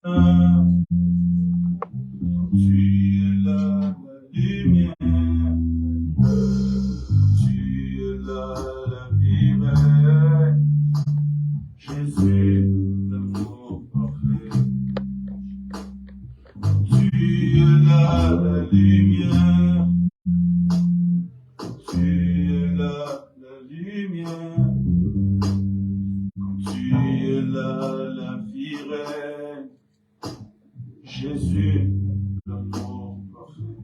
Tu es la lumière, tu es la vie vraie, Jésus, l'amour parfait. Tu es la lumière, tu es la lumière, tu es la vie vraie, Jésus, l'amour parfait.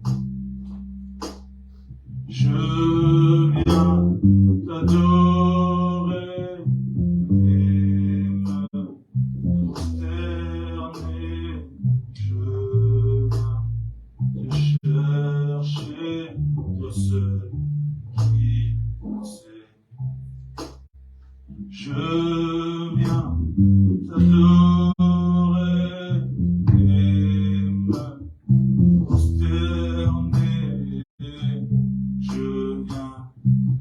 Je viens t'adorer et me prosterner. Je viens te chercher, toi seul qui sais. Je viens t'adorer et me prosterner. Je viens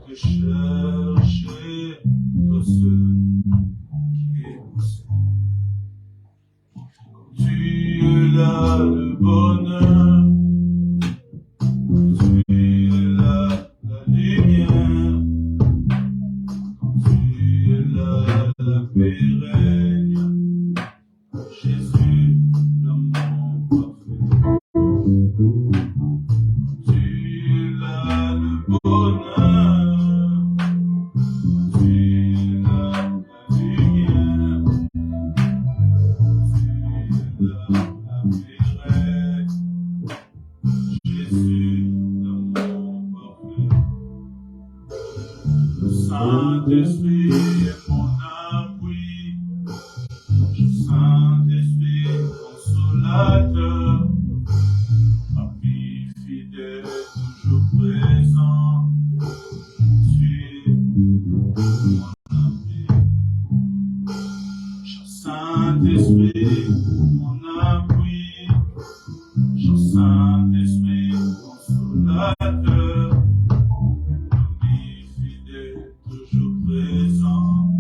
te chercher, toi seul qui sais. Tu es là le bonheur, tu es là la lumière, tu es là la paix règne, Jésus, l'amour parfait. Tu es là le bonheur, tu es là la lumière, tu es là la paix règne, Jésus, l'amour parfait. Le Saint-Esprit est mon appui, le Saint-Esprit consolateur, ami fidèle, toujours présent, tu es mon ami. Cher Saint-Esprit, mon appui, cher Saint-Esprit consolateur, ami fidèle, toujours présent,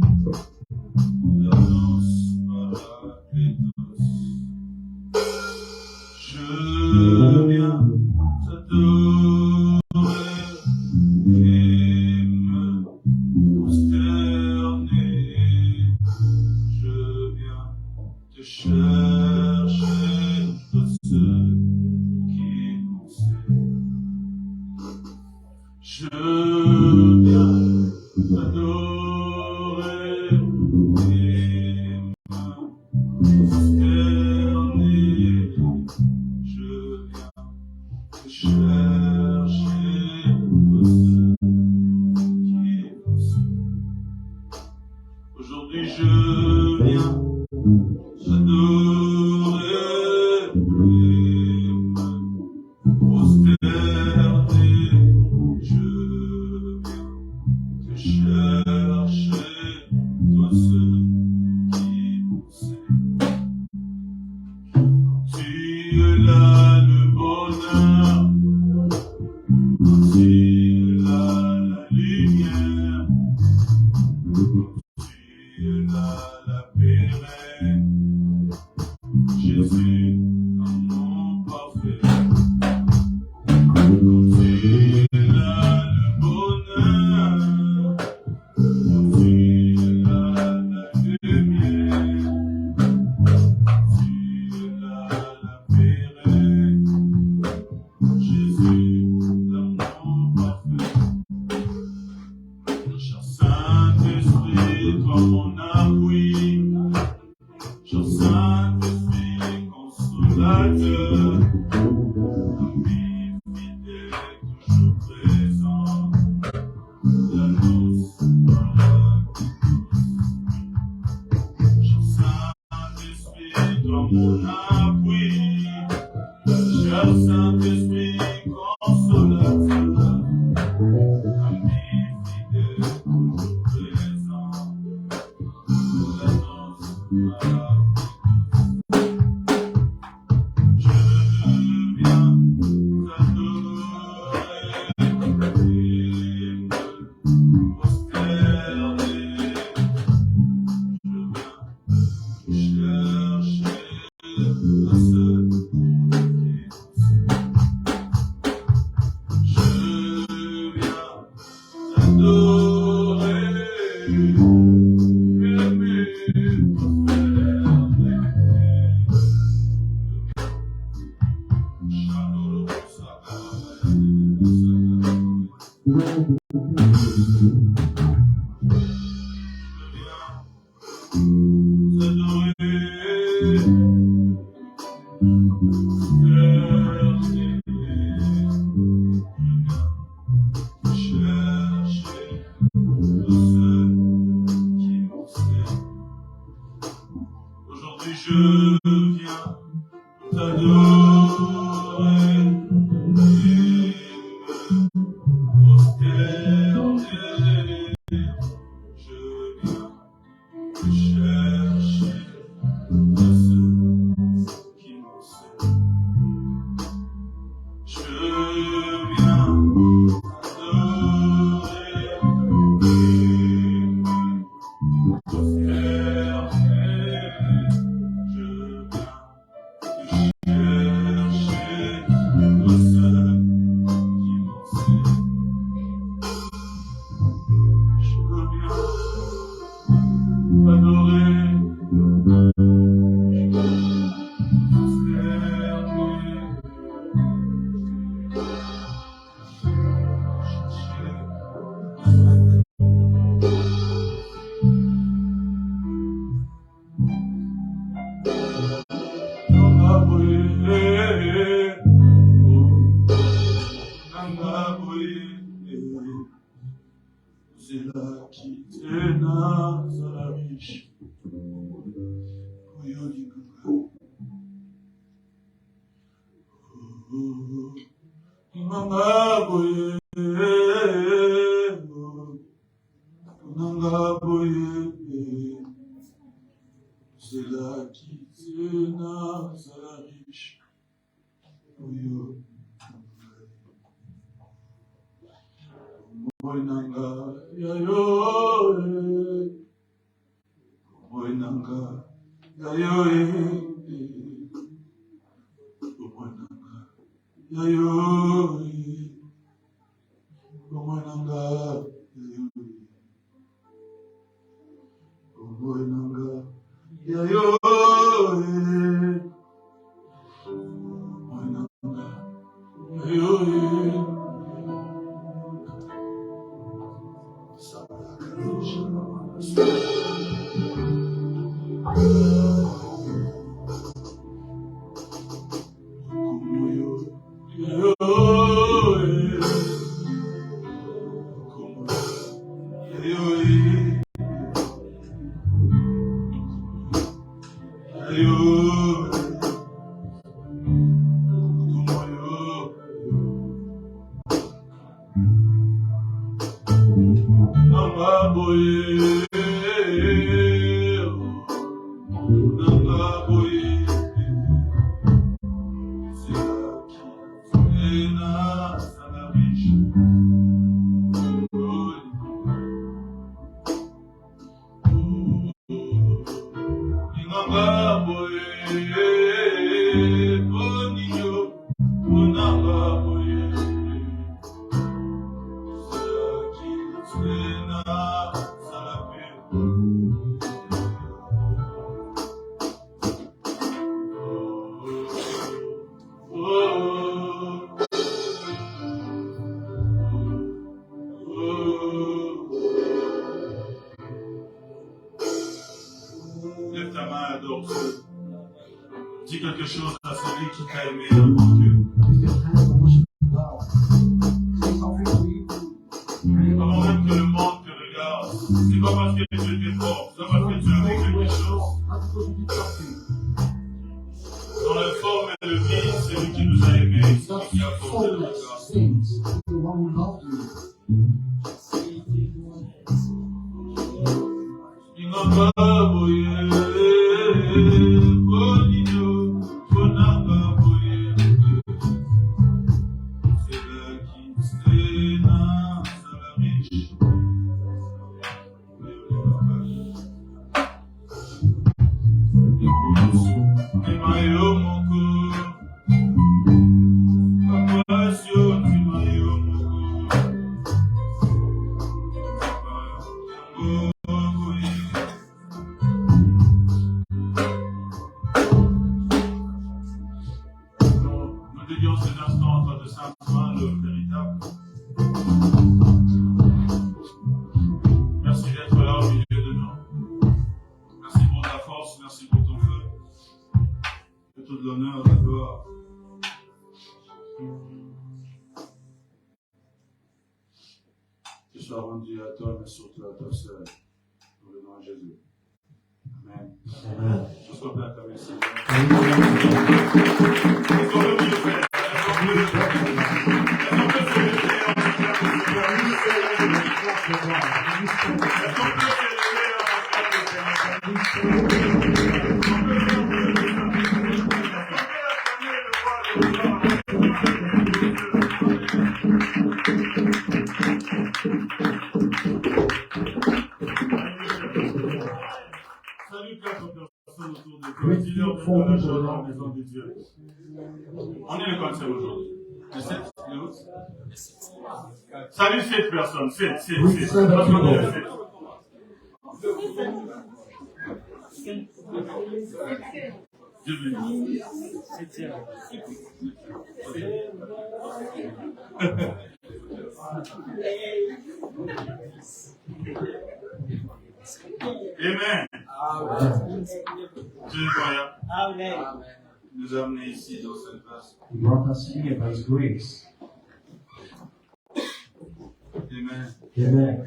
Lanos Paracletos. Je viens t'adorer et me prosterner. Je viens te chercher, toi seul qui sais. Je viens t'adorer et me prosterner. Je viens te chercher, toi seul qui sais. Aujourd'hui je viens t'adorer et me prosterner. Je viens te chercher, toi seul qui sais. Tu es là le bonheur, tu es là la lumière, tu es là la paix règne, Jésus, l'amour parfait. Tu es là le bonheur, tu es là la lumière, tu es là la paix règne, Jésus, l'amour parfait. Cher Saint-Esprit, toi mon appui, cher Saint-Esprit consolateur, ami fidèle, toujours présent, Lanos Paracletos. Cher Saint-Esprit, toi mon appui, cher Saint-Esprit consolateur, ami fidèle, toujours présent, Lanos Paracletos. Je viens t'adorer et me prosterner. Je viens te chercher, My yomoko. Passion tima yomoko. Nous dédions cet instant à toi de Saint-Ouen, le véritable. Merci d'être là au milieu de nous. Merci pour ta force, merci pour ton feu. Que tout l'honneur, la gloire. Que soit rendu à toi, mais surtout à toi seul. Dans le nom de Jésus. Amen. Amen. Je sois prêt à acclamer le Seigneur. Salut 4 personnes autour de toi. Dis-leur de la joie dans la maison de Dieu. On est le cancer aujourd'hui. Le 7, le 8. Salut 7 personnes. 7. Dieu bénisse. Amen. Dieu est croyant. Amen. Nous a amenés ici dans cette place. He brought us here by His grace. Amen. Amen.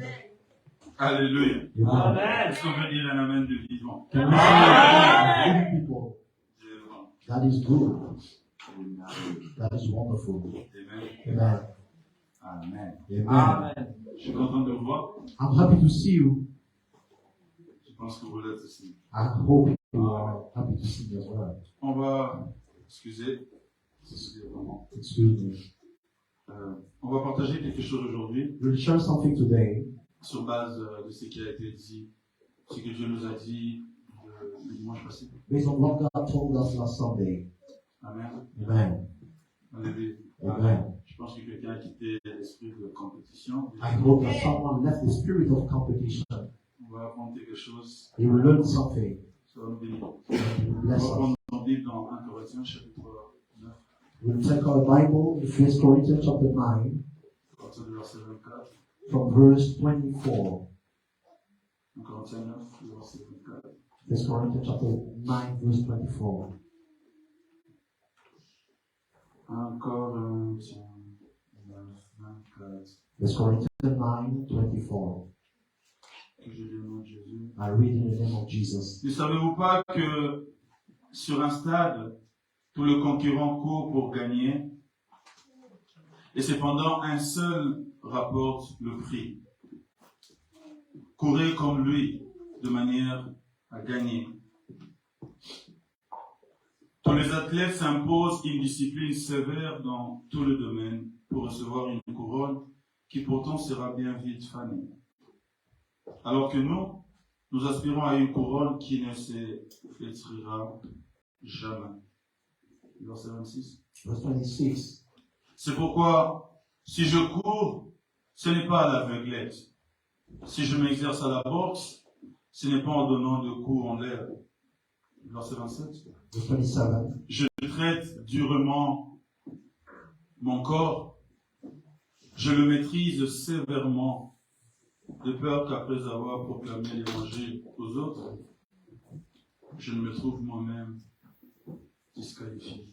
Alléluia. Amen. Est-ce qu'on peut dire un amen de vivant? Can we say living people? Dieu est bon. That is good. That is wonderful. Amen. Amen. Amen. Amen. Je suis content de vous voir. I'm happy to see you. Je pense que vous l'êtes aussi. I hope you are happy to see me as well. On va, excusez vraiment. Excuse me. On va partager quelque chose aujourd'hui We'll share something today sur base de ce qui a été dit, ce que Dieu nous a dit le dimanche passé. based on what God told us last Sunday. Amen. Amen. Alléluia. Amen. Je pense que quelqu'un a quitté l'esprit de compétition. I hope that someone left the spirit of competition. On va apprendre quelque chose. He will learn something. Ça va nous bénir. He will On bless va us. prendre nos Bibles dans 1 Corinthiens chapitre 9, We'll take our Bible, 1 Corinthians chapter 9, à partir du verset 24. from verse 24. 1 Corinthiens 9, verset 24. 1 Corinthians chapter 9, verse 24. 1 Corinthiens 9, 24. 1 Corinthians 9, 24. Que je lis au nom de Jésus. I read in the name of Jesus. Ne savez-vous pas que sur un stade, tout le concurrent court pour gagner et cependant un seul rapporte le prix. Courez comme lui de manière à gagner. Tous les athlètes s'imposent une discipline sévère dans tout le domaine pour recevoir une couronne qui pourtant sera bien vite fanée. Alors que nous aspirons à une couronne qui ne se flétrira jamais. Verset 26. Verse 26. C'est pourquoi, si je cours, ce n'est pas à l'aveuglette. Si je m'exerce à la boxe, ce n'est pas en donnant de coups en l'air. Verset 27. Verse 27. Je traite durement mon corps. Je le maîtrise sévèrement, de peur qu'après avoir proclamé l'évangile aux autres, je ne me trouve moi-même disqualifié.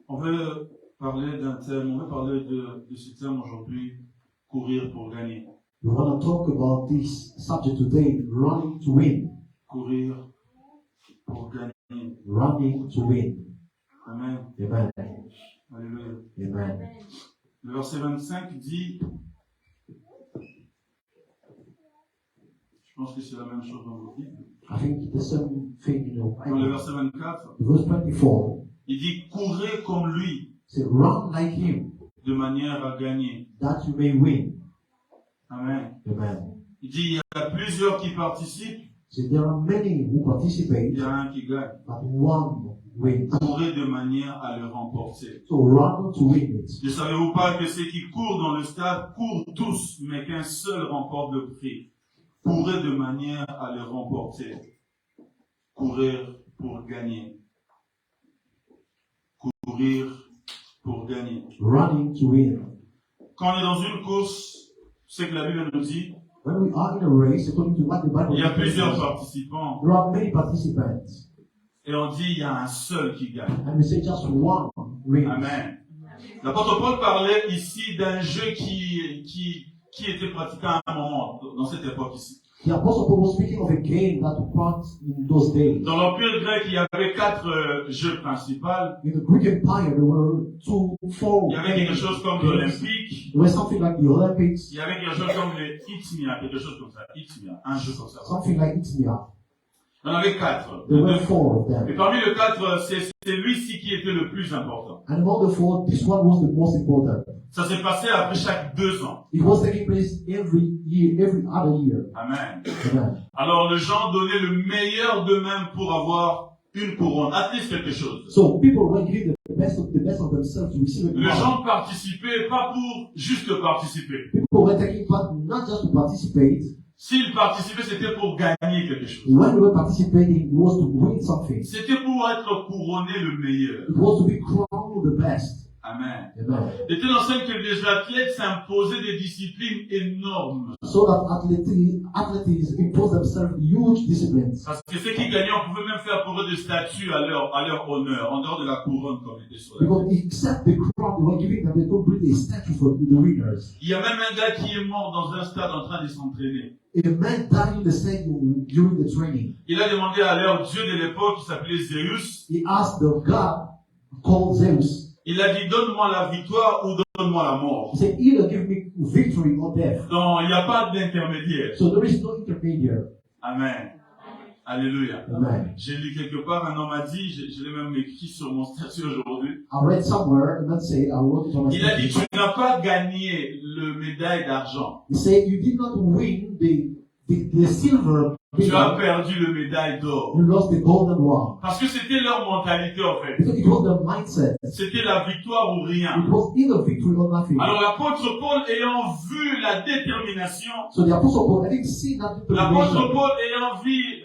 On veut parler d'un thème, on veut parler de ce thème aujourd'hui, courir pour gagner. We want to talk about this subject today, running to win. Courir pour gagner. Running to win. Amen. Amen. Alléluia. Amen. Le verset 25 dit, je pense que c'est la même chose dans vos Bibles. I think the same thing in your Dans le Bible. verset 24, Verse 24. il dit courez comme lui Say, run like him, de manière à gagner. that you may win. Amen. Amen. Il dit il y a plusieurs qui participent, So there are many who il participate, y a un qui gagne. but one wins. Courez de manière à le remporter. So run to win it. Ne savez-vous pas que ceux qui courent dans le stade courent tous, mais qu'un seul remporte le prix? Courez de manière à le remporter. Courir pour gagner. Courir pour gagner. Running to win. Quand on est dans une course, c'est que la Bible nous dit, When we are in a race, according to what the Bible il y a tells plusieurs us, participants. there are many participants. Et on dit, il y a un seul qui gagne. And we say just one wins. Amen. L'apôtre Paul parlait ici d'un jeu qui était pratiqué à un moment, dans cette époque ici. The Apostle Paul was speaking of a game that took part in those days. Dans l'Empire grec, il y avait 4 jeux principaux. In the Greek Empire, there were four Il y avait quelque chose comme games. l'Olympique. There was something like the Olympics, Il y avait quelque chose comme les Itmia, quelque chose comme ça. Itmia, un jeu comme ça. something like Itmia. Il y en avait 4. There were four of Et them. parmi les 4, c'est celui-ci qui était le plus important. And among the four, this one was the most important. Ça s'est passé après chaque 2 ans. It was taking place every year, every other year. Amen. Amen. Alors les gens donnaient le meilleur d'eux-mêmes pour avoir une couronne, at least quelque chose. So people were giving the best of themselves to receive a Les crown. gens participaient pas pour juste participer. People were taking part not just to participate. S'ils participaient, c'était pour gagner quelque chose. When they were participating, it was to win something. C'était pour être couronné le meilleur. It was to be crowned the best. Amen. Amen. Était enseigne que les athlètes s'imposaient des disciplines énormes. So that athletes impose themselves huge disciplines. Parce que ceux qui gagnaient, on pouvait même faire pour eux des statues à leur honneur, en dehors de la couronne comme était sur la tête. Because except the crown they were giving them, they could bring a statue for the winners. Il y a même un gars qui est mort dans un stade en train de s'entraîner. A man died in the stadium during the training. Il a demandé à leur dieu de l'époque, qui s'appelait Zeus, He asked the god called Zeus. il a dit, donne-moi la victoire ou donne-moi la mort. He said, either give me victory or death. Donc, il n'y a pas d'intermédiaire. So there is no intermediary. Amen. Alléluia. Amen. J'ai lu quelque part, un homme a dit, je l'ai même écrit sur mon statut aujourd'hui, I read somewhere, and let's say, I wrote it on my il a dit, statue. tu n'as pas gagné le médaille d'argent. He said, you did not win the silver Tu as medal, perdu le médaille d'or. you lost the golden one. Parce que c'était leur mentalité en fait. Because it was the mindset. C'était la victoire ou rien. It was either victory or nothing. Alors l'apôtre Paul ayant vu la détermination, So the Apostle Paul, I didn't see that l'apôtre determination. Paul ayant vu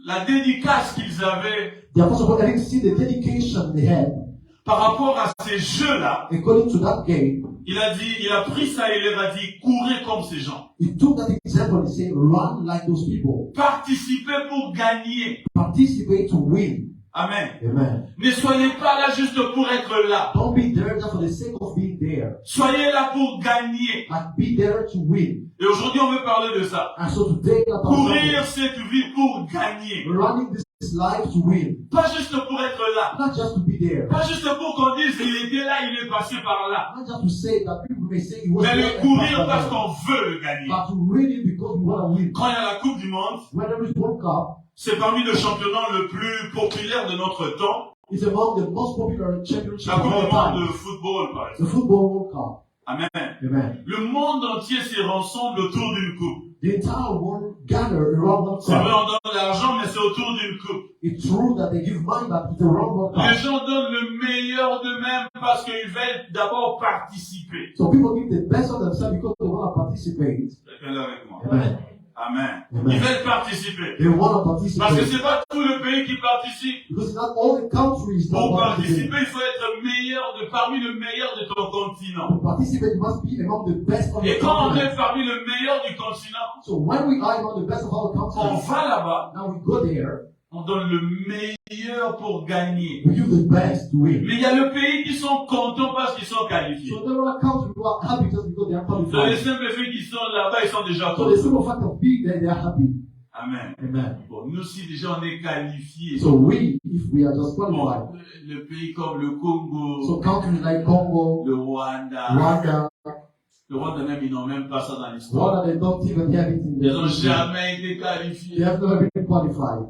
la dédicace qu'ils avaient The Apostle Paul, I didn't see the dedication they had. par rapport à ces jeux-là, According to that game, il a pris ça et il leur a dit, courez comme ces gens. he took that example and said, run like those people. Participez pour gagner. Participate to win. Amen. Amen. Ne soyez pas là juste pour être là. Don't be there just for the sake of being there. Soyez là pour gagner. But be there to win. Et aujourd'hui, on veut parler de ça. And so today, Courir cette vie pour gagner. running this life to win. Pas juste pour être là. Not just to be there. Pas juste pour qu'on dise il était là, il est passé par là. Not just to say that people may say he was Mais there le and courir passed parce by. qu'on veut le gagner. But to win it because we want to win. Quand il y a la Coupe du Monde, When there is World Cup, c'est parmi le championnat le plus populaire de notre temps. it's among the most popular championships La of Coupe all du Monde time. de football, par The exemple. Football World Cup. Amen. Amen. Le monde entier s'y rassemble autour d'une coupe. The entire world gather around one C'est vrai, cup. on donne l'argent, mais c'est autour d'une coupe. It's true that they give money, but it's around one Les cup. gens donnent le meilleur d'eux-mêmes parce qu'ils veulent d'abord participer. So people give the best of themselves because they want to participate. Quelqu'un là avec moi. Amen. Amen. Amen. Ils veulent participer. They want to Parce que participate. c'est pas tout le pays qui participe. Because it's not all the countries that Pour want to participer, participate. il faut être parmi le meilleur de ton continent. To participate, you must be among the best of Et the quand on continent. est parmi le meilleur du continent, So when we are among the best of our on continent, va là-bas, now we go there, on donne le meilleur pour gagner. we give the best to win. Mais il y a le pays qui sont contents parce qu'ils sont qualifiés. So there are countries who are happy just because they are Dans les qualified. simples faits qu'ils sont là-bas, ils sont déjà So the contents. simple fact of being there, they are happy. Amen. Amen. Bon, nous aussi déjà on est qualifiés. So we, if we are just Bon, qualified, le pays comme le Congo, so countries like Congo, le Rwanda, Rwanda, le Rwanda même, ils n'ont même pas ça dans l'histoire. Rwanda, they don't even have it in Ils their n'ont history. jamais été They qualifiés. have never been qualified.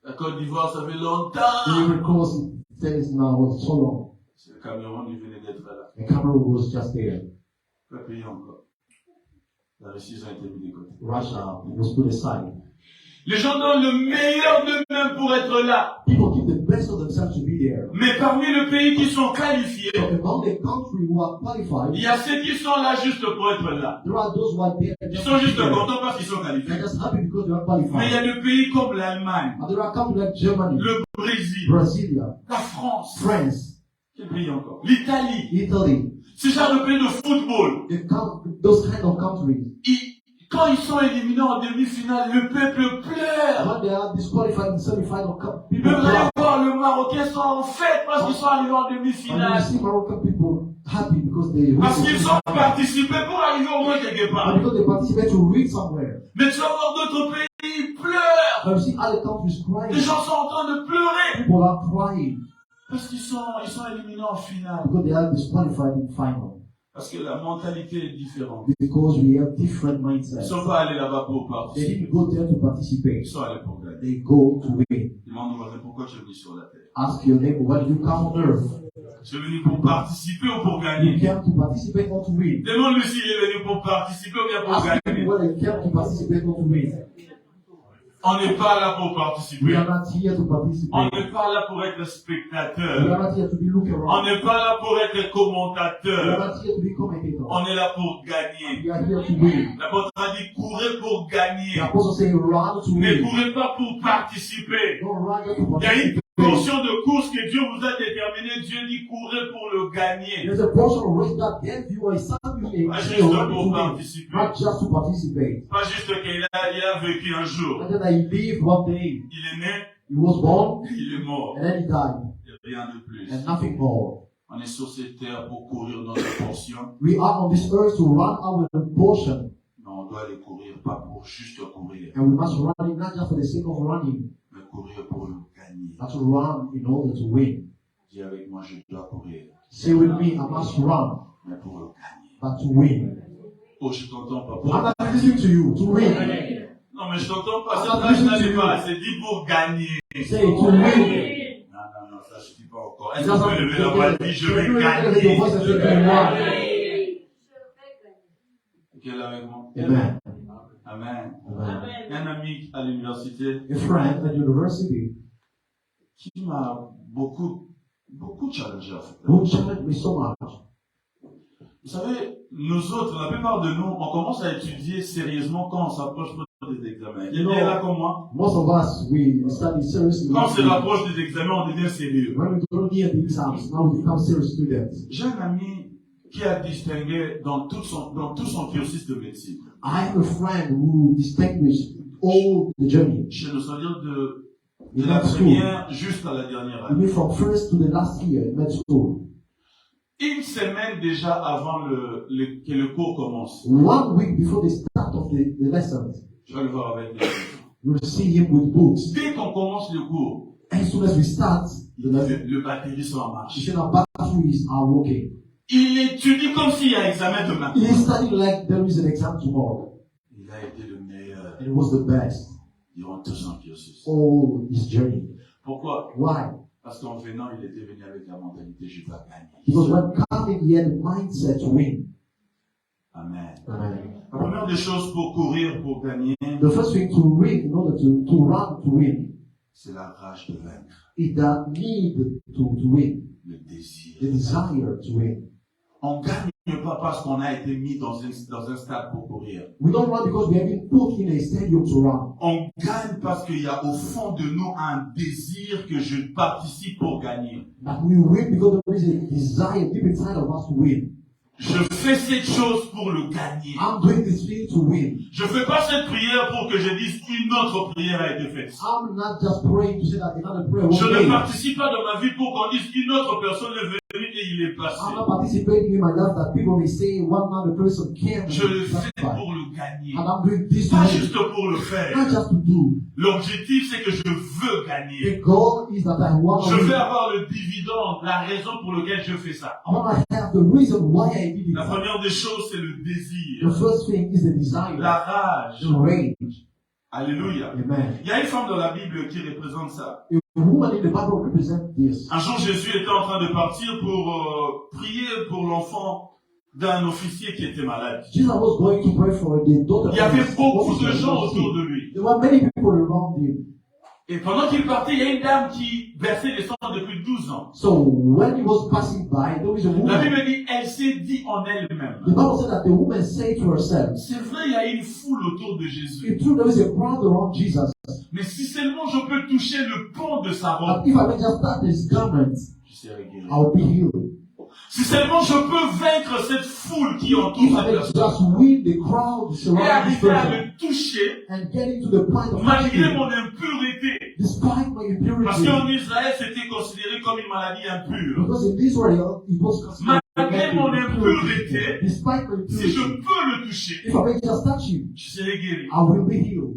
La Côte d'Ivoire, ça fait longtemps. Even close tennis now was so long. C'est le Cameroun, il venait d'être là. And Cameroon was just there. Pas payé encore. La Russie, ils ont été mis de côté. Russia was put aside. Les gens donnent le meilleur d'eux-mêmes pour être là. People give the best of themselves to be there. Mais parmi les pays qui sont qualifiés, So among the countries who are il qualified, y a ceux qui sont là juste pour être là. there are those who are there. Ils sont juste contents parce qu'ils sont They're qualifiés. just happy because they are Mais il y qualified. a des pays comme l'Allemagne, And there are countries like Germany, le Brésil, Brasilia, la France, France, quel pays encore? L'Italie. Italy, Ce genre de pays de football. those kind of countries. Quand ils sont éliminés en demi-finale, le peuple pleure. When they are disqualified in semi-final, Vous people allez cry. voir, le Marocain sont en fête parce qu'ils sont arrivés en And you demi-finale. see Moroccan people happy because they reach Parce the qu'ils ont semi-final. participé pour arriver au moins quelque And part. because they participate to reach somewhere. Mais tu vas voir d'autres pays, ils pleurent. But you see other countries Les crying. gens sont en train de pleurer. People are crying Parce qu'ils sont éliminés en finale. because they are disqualified in final. Parce que la mentalité est différente. Because we have different Ils ne mindsets. sont pas allés là-bas pour They participer. didn't go there to participate. Ils sont allés pour gagner. They go to win. Demande au voisin pourquoi tu es venu sur la terre. Ask your neighbor, why did you come on earth? Tu es venu pour participer ou pour You gagner? came to participate or to win. Demande-lui s'il est venu pour participer ou bien pour Ask him gagner. whether you came to participate or to win. On n'est pas là pour We participer. are not here to On participate. n'est pas là pour être We are spectateur. not here to be looking On around. n'est pas là pour être We are commentateur. not here to be commentators. On est là pour gagner. We are here to win. L'apôtre a dit courez pour The gagner. apostle say, run to Ne win. courez pas pour participer. Don't run here to Il y a une participate. portion de course que Dieu vous a déterminée. Dieu dit courez pour le gagner. There's a portion of race that gave you a something Pas to juste pour win, participer. not just to participate. Pas juste qu'il a vécu un jour. And then I lived one day. Il est né, He was born, il est mort. and then he died, Il n'y a rien de plus. and nothing more. On est sur cette terre pour courir notre portion. We are on this earth to run our portion, Mais on doit aller courir, pas pour juste courir, and we must run it not just for the sake of running, mais courir pour le gagner. but to run in order to win. Dis avec moi, je dois courir, Say with me, I must run, mais pour le gagner. but to win. Oh, je t'entends pas. I'm not listening to you, to win. Non, mais je t'entends pas. Ça, je n'allais pas. C'est dit pour gagner. Say to win. Non, ça, je dis pas encore. Est-ce qu'on peut lever la voix et dire, je vais Your gagner? voice and say, "I won." Qui est là avec moi? Amen. Amen. Amen. Il y a un ami à l'université A friend at university qui m'a beaucoup challengé en fait. who challenged me so much. Vous savez, nous autres, la plupart de nous, on commence à étudier sérieusement quand on s'approche des examens. Il est là comme moi. Most of us, we study seriously. Quand on se rapproche des examens, on devient sérieux. When we go near the exams, now we become serious students. J'ai un ami qui a distingué dans tout son cursus de médecine. I have a friend who distinguished all the journey. Chez nous, c'est-à-dire de In la med school. première jusqu'à la dernière You année. mean from first to the last year in med school. Une semaine déjà avant que le cours commence. 1 week before the start of the lessons, Je vais le voir avec les you'll see him with books. Dès qu'on commence le cours, As soon as we start the lesson, le batterie sont en you marche. see our batteries are working. Il étudie comme s'il y a examen demain. He is studying like there is an exam tomorrow. Il a été le meilleur And it was the best. durant tout son cursus. All his journey. Pourquoi? Why? Parce qu'en venant, il était venu avec la mentalité, je vais gagner. Because when coming, he had the mindset to win. Amen. Amen. La première des choses pour courir, pour gagner, The first thing to win, in order to run to win, c'est la rage de vaincre, is that need to win, le désir. the desire to win. On ne gagne pas parce qu'on a été mis dans un stade pour courir. We don't run because we have been put in a stadium to run. On gagne parce qu'il y a au fond de nous un désir que je participe pour gagner. But we win because there is a desire deep inside of us to win. Je fais cette chose pour le gagner. I'm doing this thing to win. Je ne fais pas cette prière pour que je dise une autre prière a été faite. I'm not just praying to say that another prayer was Je ne made. participe pas dans ma vie pour qu'on dise une autre personne est venue et il est passé. I'm not participating in my life that people may say one other person came. Je le fais That's fine. pour le gagner. And I'm doing this Pas way, juste pour le faire. not just to do. L'objectif, c'est que je veux gagner. The goal is that I want Je to veux win. avoir le dividende, la raison pour laquelle je fais ça. I want to have the reason why I did it. La première des choses, c'est le The désir, first thing is the desire, la rage. the rage. Alléluia. Amen. Il y a une femme dans la Bible qui représente ça. A woman in the Bible represents this. Un jour, Jésus était en train de partir pour prier pour l'enfant d'un officier qui était malade. Jesus was going to pray for the daughter. Il y avait of beaucoup his de gens officer. autour de lui. There were many people around him. Et pendant qu'il partait, il y a une dame qui versait des sang depuis 12 ans. So when he was passing by, there was a La woman. Bible dit, elle s'est dit en elle-même. The Bible said that the woman said to herself, C'est vrai, il y a une foule autour de Jésus. it's true, there is a crowd around Jesus. Mais si seulement je peux toucher le pont de sa But robe, if I may just touch his garment, je serai guéri. I'll be healed. Si seulement je peux vaincre cette foule qui entoure If I cette may personne just win the crowd et surrounding this arriver à person le toucher and getting to the point of malgré healing, mon impureté. despite my Parce impurity. qu'en Israël, c'était considéré comme une maladie impure. Because in Israel, it was considered Malgré mon impurity. impureté, Despite my si je impurity, peux le toucher, if I may just touch him, je serai guéri. I will be healed.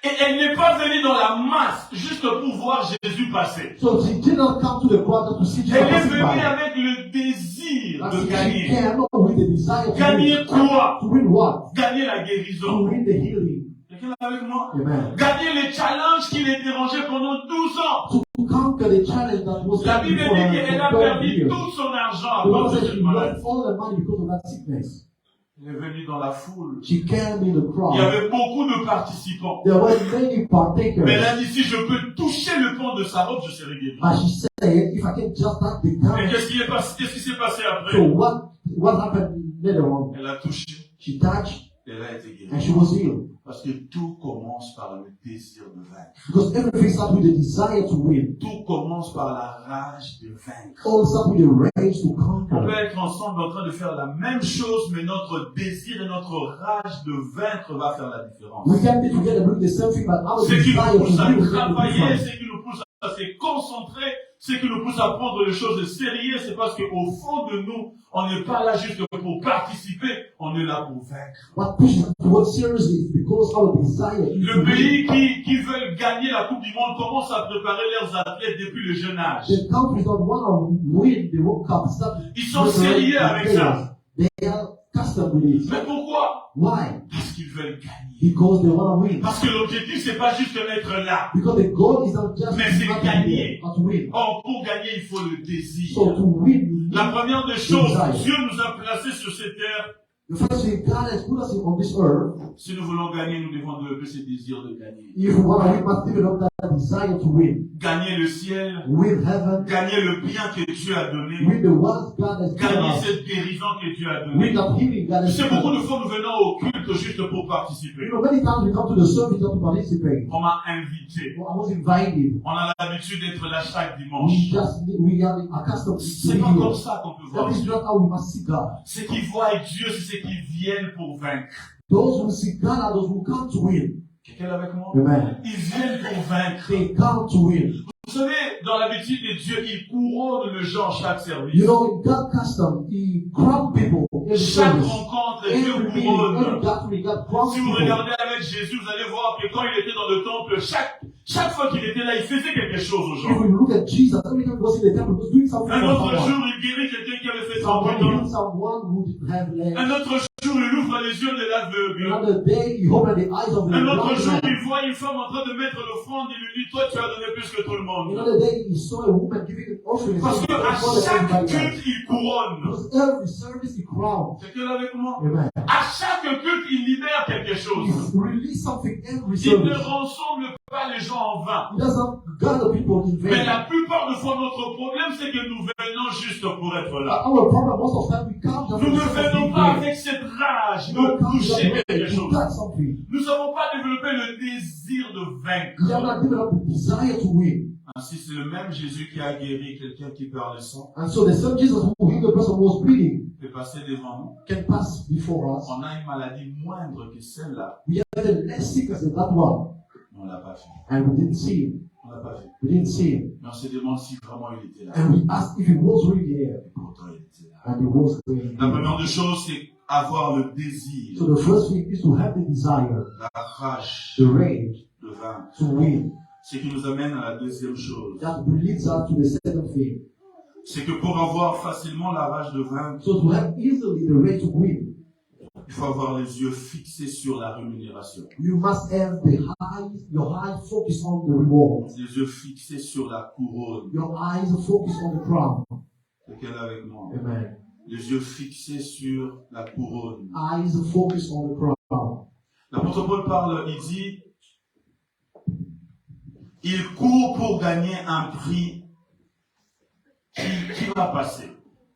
Et elle n'est pas venue dans la masse juste pour voir Jésus passer. So she did not come to the crowd to see Jesus Elle est passing venue by. avec le désir But de she gagner. came with the desire to Gagner win. quoi? To win what? Gagner la To guérison. win the healing. Quelqu'un est avec moi? Amen. Gagner les challenges qui les dérangeaient pendant 12 ans. To conquer the challenge that was La set Bible before dit her qu'elle a for 12 perdu years. tout son argent à The cause Bible de says cette she maladie. lost all the money because of that sickness. Elle est venue dans la foule. She came in the Il y crowd. avait beaucoup de participants. There were many Mais elle partakers. a dit, si je peux toucher le pont de sa robe, je serai guéri. But she said, if I can just touch the Et garment. qu'est-ce qui s'est passé So après? what happened later on? Elle a touché. She touched Et elle a été and guérie. she was healed. Parce que tout commence par le désir de vaincre. Because everything starts with the desire to win. Tout commence par la rage de vaincre. All starts with the rage to On peut conquer. être ensemble en train de faire la même chose, mais notre désir et notre rage de vaincre va faire la différence. We can be together doing the same thing, but our Ce qui desire nous to pousse à win will make the travailler, difference. ce qui nous pousse à se concentrer, ce qui nous pousse à prendre les choses au sérieux, c'est parce qu'au fond de nous, on n'est pas là juste pour participer, on est là pour vaincre. What pushes us to work seriously is because our desire is to Le win. pays qui veulent gagner la Coupe du Monde commence à préparer leurs athlètes depuis le jeune âge. The countries that want to win the World Cup start Ils sont sérieux avec ça. They are accustomed with it. Mais pourquoi? Why? Parce qu'ils veulent gagner. Because they want to win. Parce que l'objectif, c'est pas juste d'être là. Because the goal is not just Mais c'est to gagner. win, but to win. Or, pour gagner, il faut le désir. So to win, you need La première des choses, desire. Dieu nous a placés sur cette terre. The first thing God has put us on this earth. Si nous voulons gagner, nous devons développer ce désir de gagner. If we want to win, we must develop that desire to win. Gagner le ciel, Win heaven. gagner le bien que Dieu a donné, Win the ones God has given gagner us. cette guérison que Dieu a Win donnée. that healing God Tu has sais, given beaucoup us. de fois, nous venons au culte juste pour participer. You know, many times we come to the service just to participate. On m'a invité. I was invited. On a l'habitude d'être là chaque We dimanche. are accustomed to C'est be pas comme here. ça qu'on peut voir That is Dieu. not how we must see God. Ceux qui voient Dieu, c'est ceux qui viennent pour vaincre. Those who see God are those who come to win. Quelqu'un est avec moi? Amen. Ils viennent pour vaincre. They come to win. Vous savez, dans l'habitude de Dieu, il couronne le genre chaque service. You know, in God custom, He crown people every Chaque service. rencontre, Dieu Every meeting, every couronne. gathering, God crowns Si vous people. regardez avec Jésus, vous allez voir que quand il était dans le temple, chaque fois qu'il était là, il faisait quelque chose aux If gens. we look at Jesus, every time he was in the temple, he was doing something Un for autre someone. jour, il guérit quelqu'un qui avait fait Someone 38 ans. healed someone who didn't have legs. Un autre jour, il ouvre les yeux de l'aveugle. Another day, he opened the eyes of the Un autre blind jour, man. il voit une femme en train de mettre l'offrande, il lui dit, toi, tu as donné plus que tout le monde. Another day, he saw a woman giving an offering. Parce qu'à chaque culte, il couronne. Because every service he crowned. C'est que là avec moi. Amen. À chaque culte, il libère quelque chose. He released something every Il ne service. rassemble pas les gens en vain. He doesn't gather people in Mais vain. la plupart de fois, notre problème, c'est que nous venons juste pour être là. Our problem most of the time we come just Nous ne for venons something pas great. avec cette rage We don't de come just toucher quelque to chose. touch something. Nous n'avons pas développé le désir de We have vaincre. not developed the desire to win. Ainsi, c'est le même Jésus qui a guéri quelqu'un qui perd le sang, And so the same Jesus who healed the person who was bleeding peut passer devant nous. can pass before us. On a une maladie moindre que celle-là, We have a less sickness than that one. mais on ne l'a pas fait. And we didn't see him. On ne l'a pas fait. We didn't see him. Mais on se demande si vraiment il était là. And we asked if he was really there. Et pourtant, il était là. And he was there. La première des choses, c'est avoir le désir, So the first thing is to have the desire, la rage the rage de vaincre. to win. Ce qui nous amène à la deuxième chose. That leads us to the second thing. C'est que pour avoir facilement la rage de vaincre, So to have easily the rage to win, il faut avoir les yeux fixés sur la rémunération. you must have your eyes focus on the reward. Les yeux fixés sur la couronne. Your eyes focus on the crown. Quelqu'un est avec moi. Amen. Les yeux fixés sur la couronne. Eyes focus on the crown. L'apôtre Paul parle, il court pour gagner un prix qui va passer.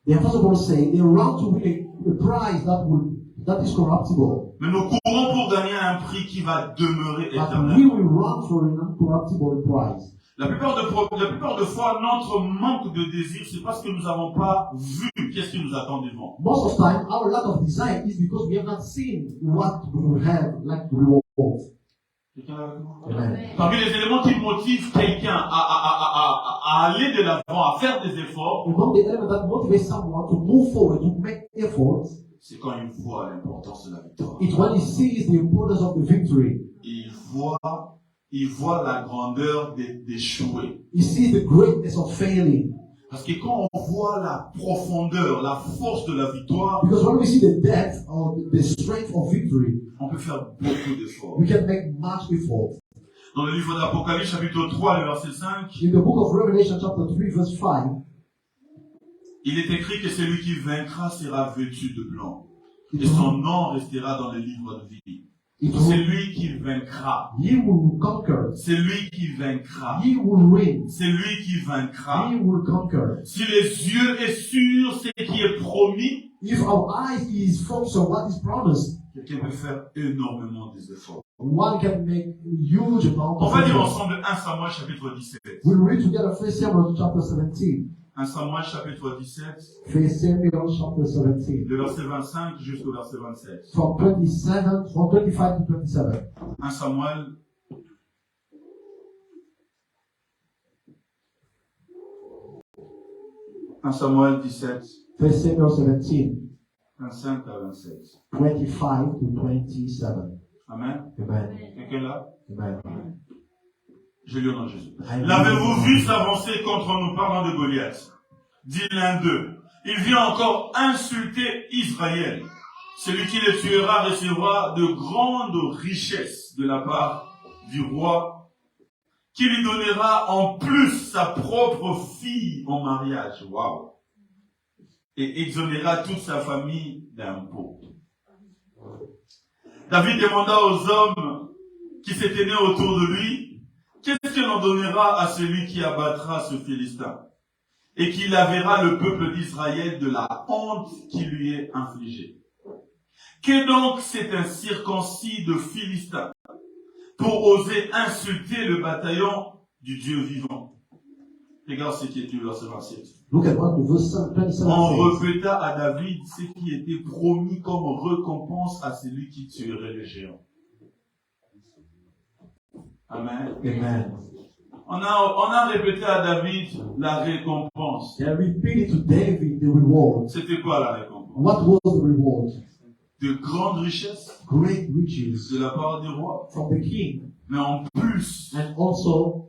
The Apostle Paul say they run to win a prize that is corruptible. Mais nous courons pour gagner un prix qui va demeurer But we éternel. will run for an incorruptible prize. La plupart de fois, notre manque de désir, c'est parce que nous n'avons pas vu qu'est-ce qui nous attend devant. Most of the time, our lack of desire is because we have not seen what we will have like reward. Quelqu'un là avec moi? Amen. Parmi les éléments qui motivent quelqu'un à aller de l'avant, à faire des efforts, Among the elements that motivate someone to move forward, to make efforts, c'est quand il voit l'importance de la victoire. it's when he sees the importance of the victory. Il voit la grandeur d'échouer. He sees the greatness of failing. Parce que quand on voit la profondeur, la force de la victoire, Because when we see the depth or the strength of victory, on peut faire beaucoup d'efforts. we can make much effort. Dans le livre d'Apocalypse, chapitre 3, le verset 5, In the book of Revelation, chapter 3, verse 5, il est écrit que celui qui vaincra sera vêtu de blanc. Et it son will, nom restera dans le livre de vie. it C'est will, lui qui vaincra. he will conquer. C'est lui qui vaincra. He will win. C'est lui qui vaincra. He will conquer. Si les yeux est sur ce qui est promis, If our eyes is focused on what is promised, quelqu'un peut faire énormément des efforts. one can make huge amount On of va lire effort. ensemble 1 Samuel chapitre 17. We'll read together 1 Samuel chapter 17. 1 Samuel chapitre 17, 1 Samuel chapter 17. le verset 25 jusqu'au verset 27. From 25 to 27. 1 Samuel Samuel 17, 1 Samuel 17, 25 à 27. 25 to 27. Amen. Amen. Quelqu'un là? Amen. Je lis au nom de Jésus. Amen. L'avez-vous vu s'avancer contre nous parlant de Goliath? Dit l'un d'eux. Il vient encore insulter Israël. Celui qui le tuera recevra de grandes richesses de la part du roi, qui lui donnera en plus sa propre fille en mariage. Waouh! Et exonérera toute sa famille d'impôts. David demanda aux hommes qui se tenaient autour de lui, qu'est-ce que l'on donnera à celui qui abattra ce Philistin et qui lavera le peuple d'Israël de la honte qui lui est infligée? Qu'est donc cet incirconcis de Philistin pour oser insulter le bataillon du Dieu vivant? Regarde ce qui est dit au verset 27. Look at what the verse 27 On says. répéta à David ce qui était promis comme récompense à celui qui tuerait le géant. Amen. Amen. On a répété à David la récompense. They repeated to David the reward. C'était quoi la récompense? What was the reward? De grandes richesses Great riches de la part du roi. from the king. Mais en plus, And also,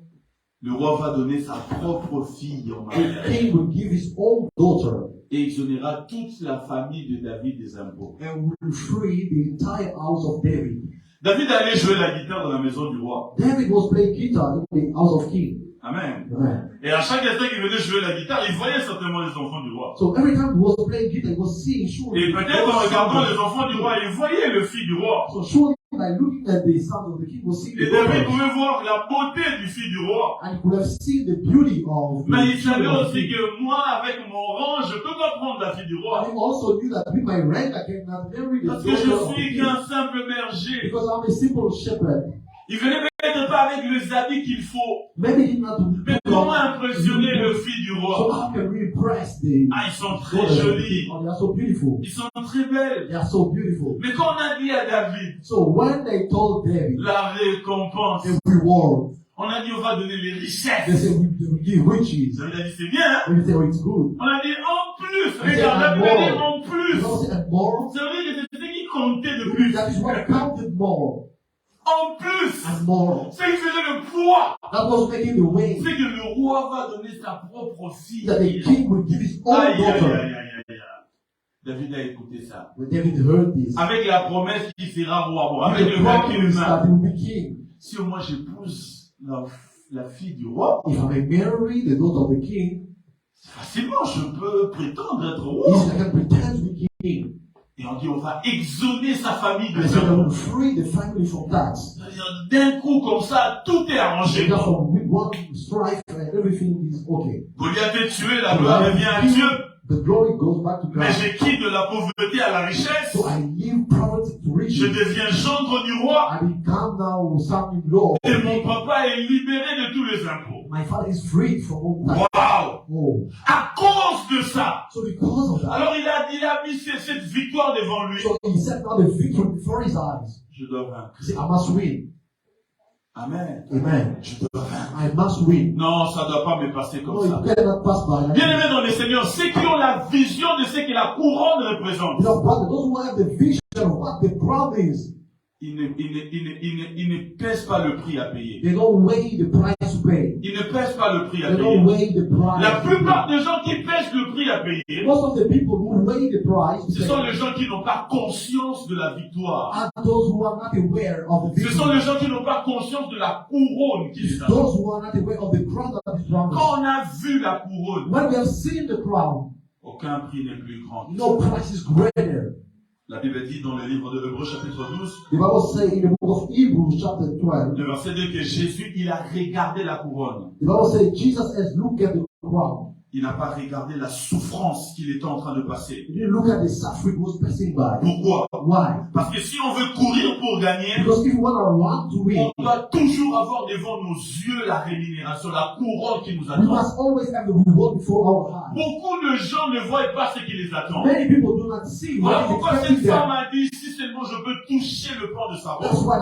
le roi va donner sa propre fille en the mariage king will give his own daughter et exonérera toute la famille de David des impôts. and will free the entire house of David. David allait jouer la guitare dans la maison du roi. David was playing guitar in the house of king. Amen. Amen. Et à chaque instant qu'il venait jouer la guitare, il voyait certainement les enfants du roi. So every time he was playing guitar, he was seeing surely. Et peut-être en regardant les enfants du roi, il voyait le fils du roi. So surely by looking at the son of the king, was seeing Et the David daughter. pouvait voir la beauté du fils du roi. And he could have seen the beauty of the Mais il savait children of aussi king. que moi, avec mon rang, je ne peux pas prendre la fille du And roi. he also knew that with my rank, I cannot marry the Parce que daughter je of the suis king. qu'un simple berger. Because I'm a simple shepherd. Il venait peut-être pas avec les habits qu'il faut. Maybe he did not do Mais comment impressionner le fils du So roi? how can we impress the Ah, ils sont très daughters of the jolis. king? Oh, they are so beautiful. Ils sont très belles. They are so beautiful. Mais quand on a dit à David, So when they told David la récompense, the reward, on a dit on va donner les they richesses. said we will give riches. David a dit c'est bien, hein? And we say, oh, it's good. On a dit en plus. Mais c'est Regarde, un David a dit mort. en You plus. don't say and more. Ça veut dire que c'est ce qui comptait de plus. That is what counted more En plus. and more. Ce qui faisait le poids. That was making the way C'est que le roi va donner sa propre fille. that the king would give his own Aïe, aïe, aïe, daughter. aïe, aïe, aïe. David a écouté ça. When David heard this, Avec la promesse qu'il sera roi. Bon, avec the le vainqueur promise humain. that he will be king. Si moi j'épouse la fille du roi, If I may marry the daughter of the king, facilement je peux prétendre être roi. easily I can pretend to be king. Et on dit on va exonérer sa famille de And so they impôts. will free the family from tax. C'est-à-dire, d'un coup comme ça, tout est arrangé. And therefore, with one strike, and everything is okay. Goliath est tué, la gloire revient à Dieu. The glory goes back to Mais God. j'ai quitté de la pauvreté à la richesse. So I leave poverty to Je riches. deviens gendre du roi. I become now son-in-law. Et mon papa est libéré de tous les impôts. My father is freed from all tax. Waouh! Oh. À cause de ça. So because of that, Alors il a mis cette victoire devant lui. so he set out the victory before his eyes. Je dois vaincre. He said, I must win. Amen. Amen. Je dois vaincre. I must win. Non, ça ne doit pas me passer comme No, ça. it cannot pass by. Bien-aimés dans le Seigneur, ceux qui ont la vision de ce que la couronne représente, You know, brother, those who have the vision of what the crown is, ils ne pèsent pas le prix à payer. they don't weigh the price to pay. Ils ne pèsent pas le prix à They don't payer. weigh the price. La to plupart pay. des gens qui pèsent le prix à payer, Most of the people who weigh the price to ce sont pay les gens qui n'ont pas conscience de la victoire. are those who are not aware of the Ce sont victory. les gens qui n'ont pas conscience de la couronne qui les attend. Those who are not aware of the crown that is promised. Quand on a vu la couronne, When we have seen the crown, aucun prix n'est plus grand. no price is greater. La Bible dit dans le livre de Hébreux chapitre 12, The Bible says in the book of Hebrews chapter 12, le verset 2, que Jésus, il a regardé la couronne. the Bible says Jesus has looked at the crown. Il n'a pas regardé la souffrance qu'il était en train de passer. He didn't look at the suffering he was passing by. Pourquoi? Why? Parce que si on veut courir pour gagner, Because if we want to run to win, on doit toujours avoir devant nos yeux la rémunération, la couronne qui nous we attend. must always have the reward before our eyes. Beaucoup de gens ne voient pas ce qui les attend. Many people do not see Voilà what is pourquoi cette expecting femme them. a dit, si seulement je peux toucher le pan de sa That's robe. why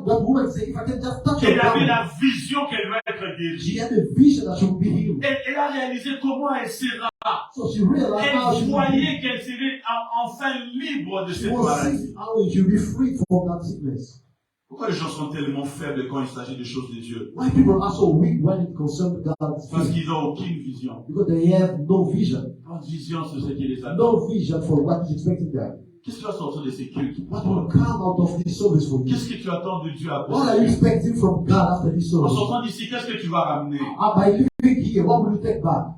that woman said, if I can just touch her Elle avait garment, la vision qu'elle va être guérie. she had the vision that she would be healed. Elle a réalisé comment elle sera. So she realized how Elle she would be voyait qu'elle serait enfin libre de She cette was maladie. sick, how she will be free from that sickness. Pourquoi les gens sont tellement faibles quand il s'agit des choses de Dieu? Why people are so weak when it concerns God's Parce faith? qu'ils n'ont aucune vision. Because they have no vision. Pas de vision sur ce qui les attend. No vision for what is expecting them. Qu'est-ce qui va sortir de ces cultes? What will come out of this service for you? Qu'est-ce que tu attends de Dieu après What are ces you cultes? expecting from God after this En service? sortant d'ici, qu'est-ce que tu vas ramener? By living here, what will you take back?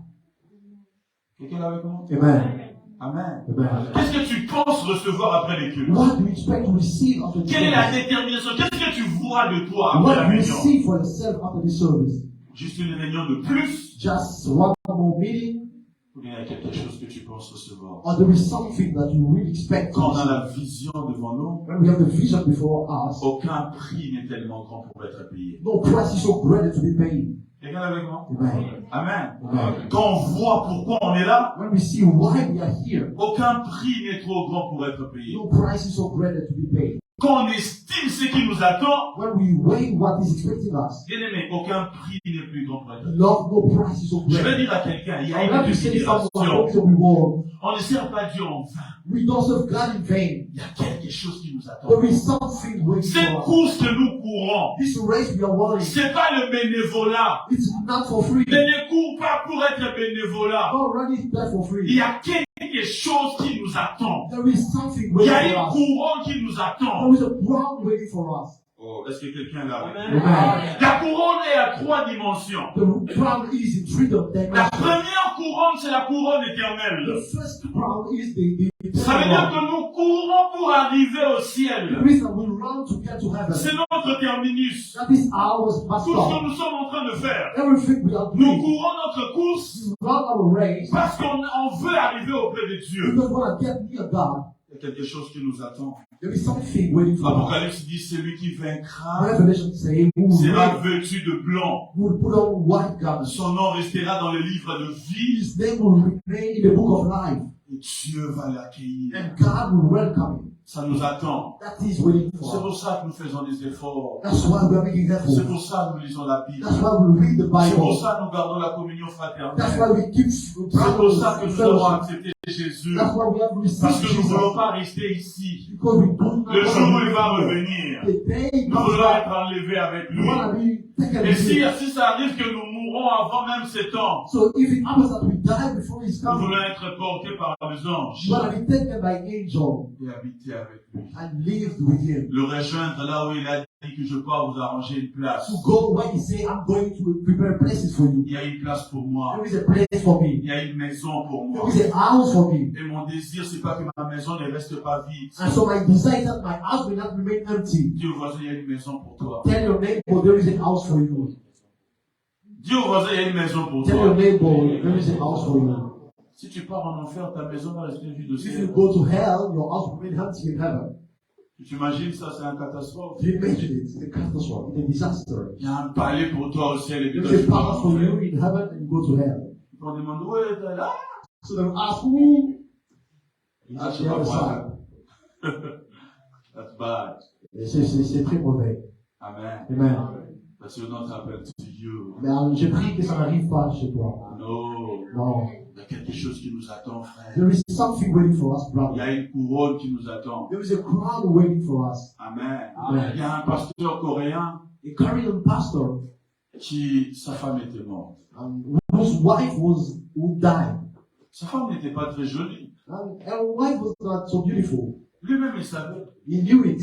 Quelqu'un est avec moi? Amen. Amen. Amen. Qu'est-ce que tu penses recevoir après les cultes? What do you expect to receive after this Quelle est la service? détermination? Qu'est-ce que tu vois de toi après What la do you réunion? see for yourself after this service? Juste une réunion de plus? Just one more meeting? Ou bien il y a quelque chose que tu penses recevoir? Or there is something that you really expect to Quand on a receive? la vision devant nous, When we have the vision before us, aucun prix n'est tellement grand pour être payé. no price is so great to be paid. Quelqu'un est avec moi? Amen. Amen. Amen. Quand on voit pourquoi on est là, When we see why we are here, aucun prix n'est trop grand pour être payé. no price is so great to be paid. Quand on estime ce qui nous attend, When we weigh what is expecting us, bien aimé, aucun prix n'est plus grand pour être payé. Lord, no price is so Je vais great. dire à quelqu'un, il y a I have une to say someone génération. what the reward. On ne sert pas Dieu en vain. We don't serve God in vain. Il y a quelque chose qui nous attend. There is something waiting Cette for us. course que nous courons, This race we are running, c'est pas le bénévolat. it's not for free. Mais ne cours pas pour être bénévolat. Don't run it there for Il free. y a quelque chose qui nous attend. There is something Il y a waiting une for us. couronne qui nous attend. There is a crown waiting for us. Oh, est-ce que quelqu'un l'a? Amen. La couronne est à 3 dimensions. The crown is in three La dimensions. première couronne, c'est la couronne The éternelle. first crown is the Ça veut dire eternal que one. nous courons pour arriver au The ciel. reason we run to get to heaven. C'est notre terminus. That is ours Tout must ce que stop. nous sommes en train de faire. Everything we are Nous doing, courons notre course we run our race parce qu'on veut arriver auprès de Dieu. because we want to get near God. Il y a quelque chose qui nous attend. There is something waiting for us. L'Apocalypse dit, celui qui vaincra Revelation say, who sera will vêtu de blanc. put on white garments. Son nom restera dans le livre de vie His name will remain in the book of life, et Dieu va l'accueillir. and God will welcome him. Ça nous attend. That is waiting C'est for us. pour ça que nous faisons des efforts. That's why we are making C'est effort. pour ça que nous lisons la Bible. That's why we read the C'est pour Bible. ça que nous gardons la communion That's fraternelle. why we keep C'est pour ça que nous avons fellowship. accepté Jésus. That's why we have Parce received que nous ne voulons Jesus. pas rester ici. Because we do not Le jour où il va want to revenir, the day he nous comes voulons back, être enlevés avec we lui. want to be taken Et with si, him. si ça arrive que nous mourrons avant même ce temps, So if it happens that we die before his nous coming, voulons être portés par les anges we want to be taken by angel et habiter avec lui. and live with him. Le rejoindre là où il a dit que je pars vous arranger une place. To go where he say, I'm going to prepare places for you. Il y a une place pour moi. There is a place for me. Il y a une maison pour moi. There is a house for me. Et mon désir, c'est pas que ma maison ne reste pas vide. And so my desire is that my house will not remain empty. Dis au voisin, il y a une maison pour toi. Tell your neighbor there is a house for you. Dis au voisin, il y a une maison pour Tell your toi. neighbor there is a house for you. Si tu pars en enfer, ta maison va rester vide aussi. If you go to hell, your house will remain empty in heaven. Tu imagines ça, c'est une catastrophe. Do you imagine it? It's a catastrophe. It's a disaster. Il y a un palais pour toi au ciel et puis toi There's tu a pars palace en for you enfer. in heaven and you go to hell. On demande, où est elle là? So they will ask who? Ah, It's je on the sais other pas side. quoi. That's bad. Et c'est très mauvais. Amen. Amen. Parce que non, ça appelle to you. Mais je prie que ça n'arrive pas chez toi. Non. Non. Il y a quelque chose qui nous attend, frère. There is something waiting for us, Il y brother. a une couronne qui nous attend. There is a crown waiting for us. Amen. Amen. Il y a un pasteur coréen A Korean pastor qui, sa femme était morte. whose wife who died. Sa femme n'était pas très jolie. And her wife was not so beautiful. Lui-même, il savait. He knew it.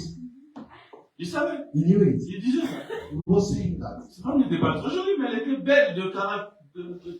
Il savait. He knew it. Il disait ça. He was saying that. Sa femme n'était pas très jolie, mais elle était belle de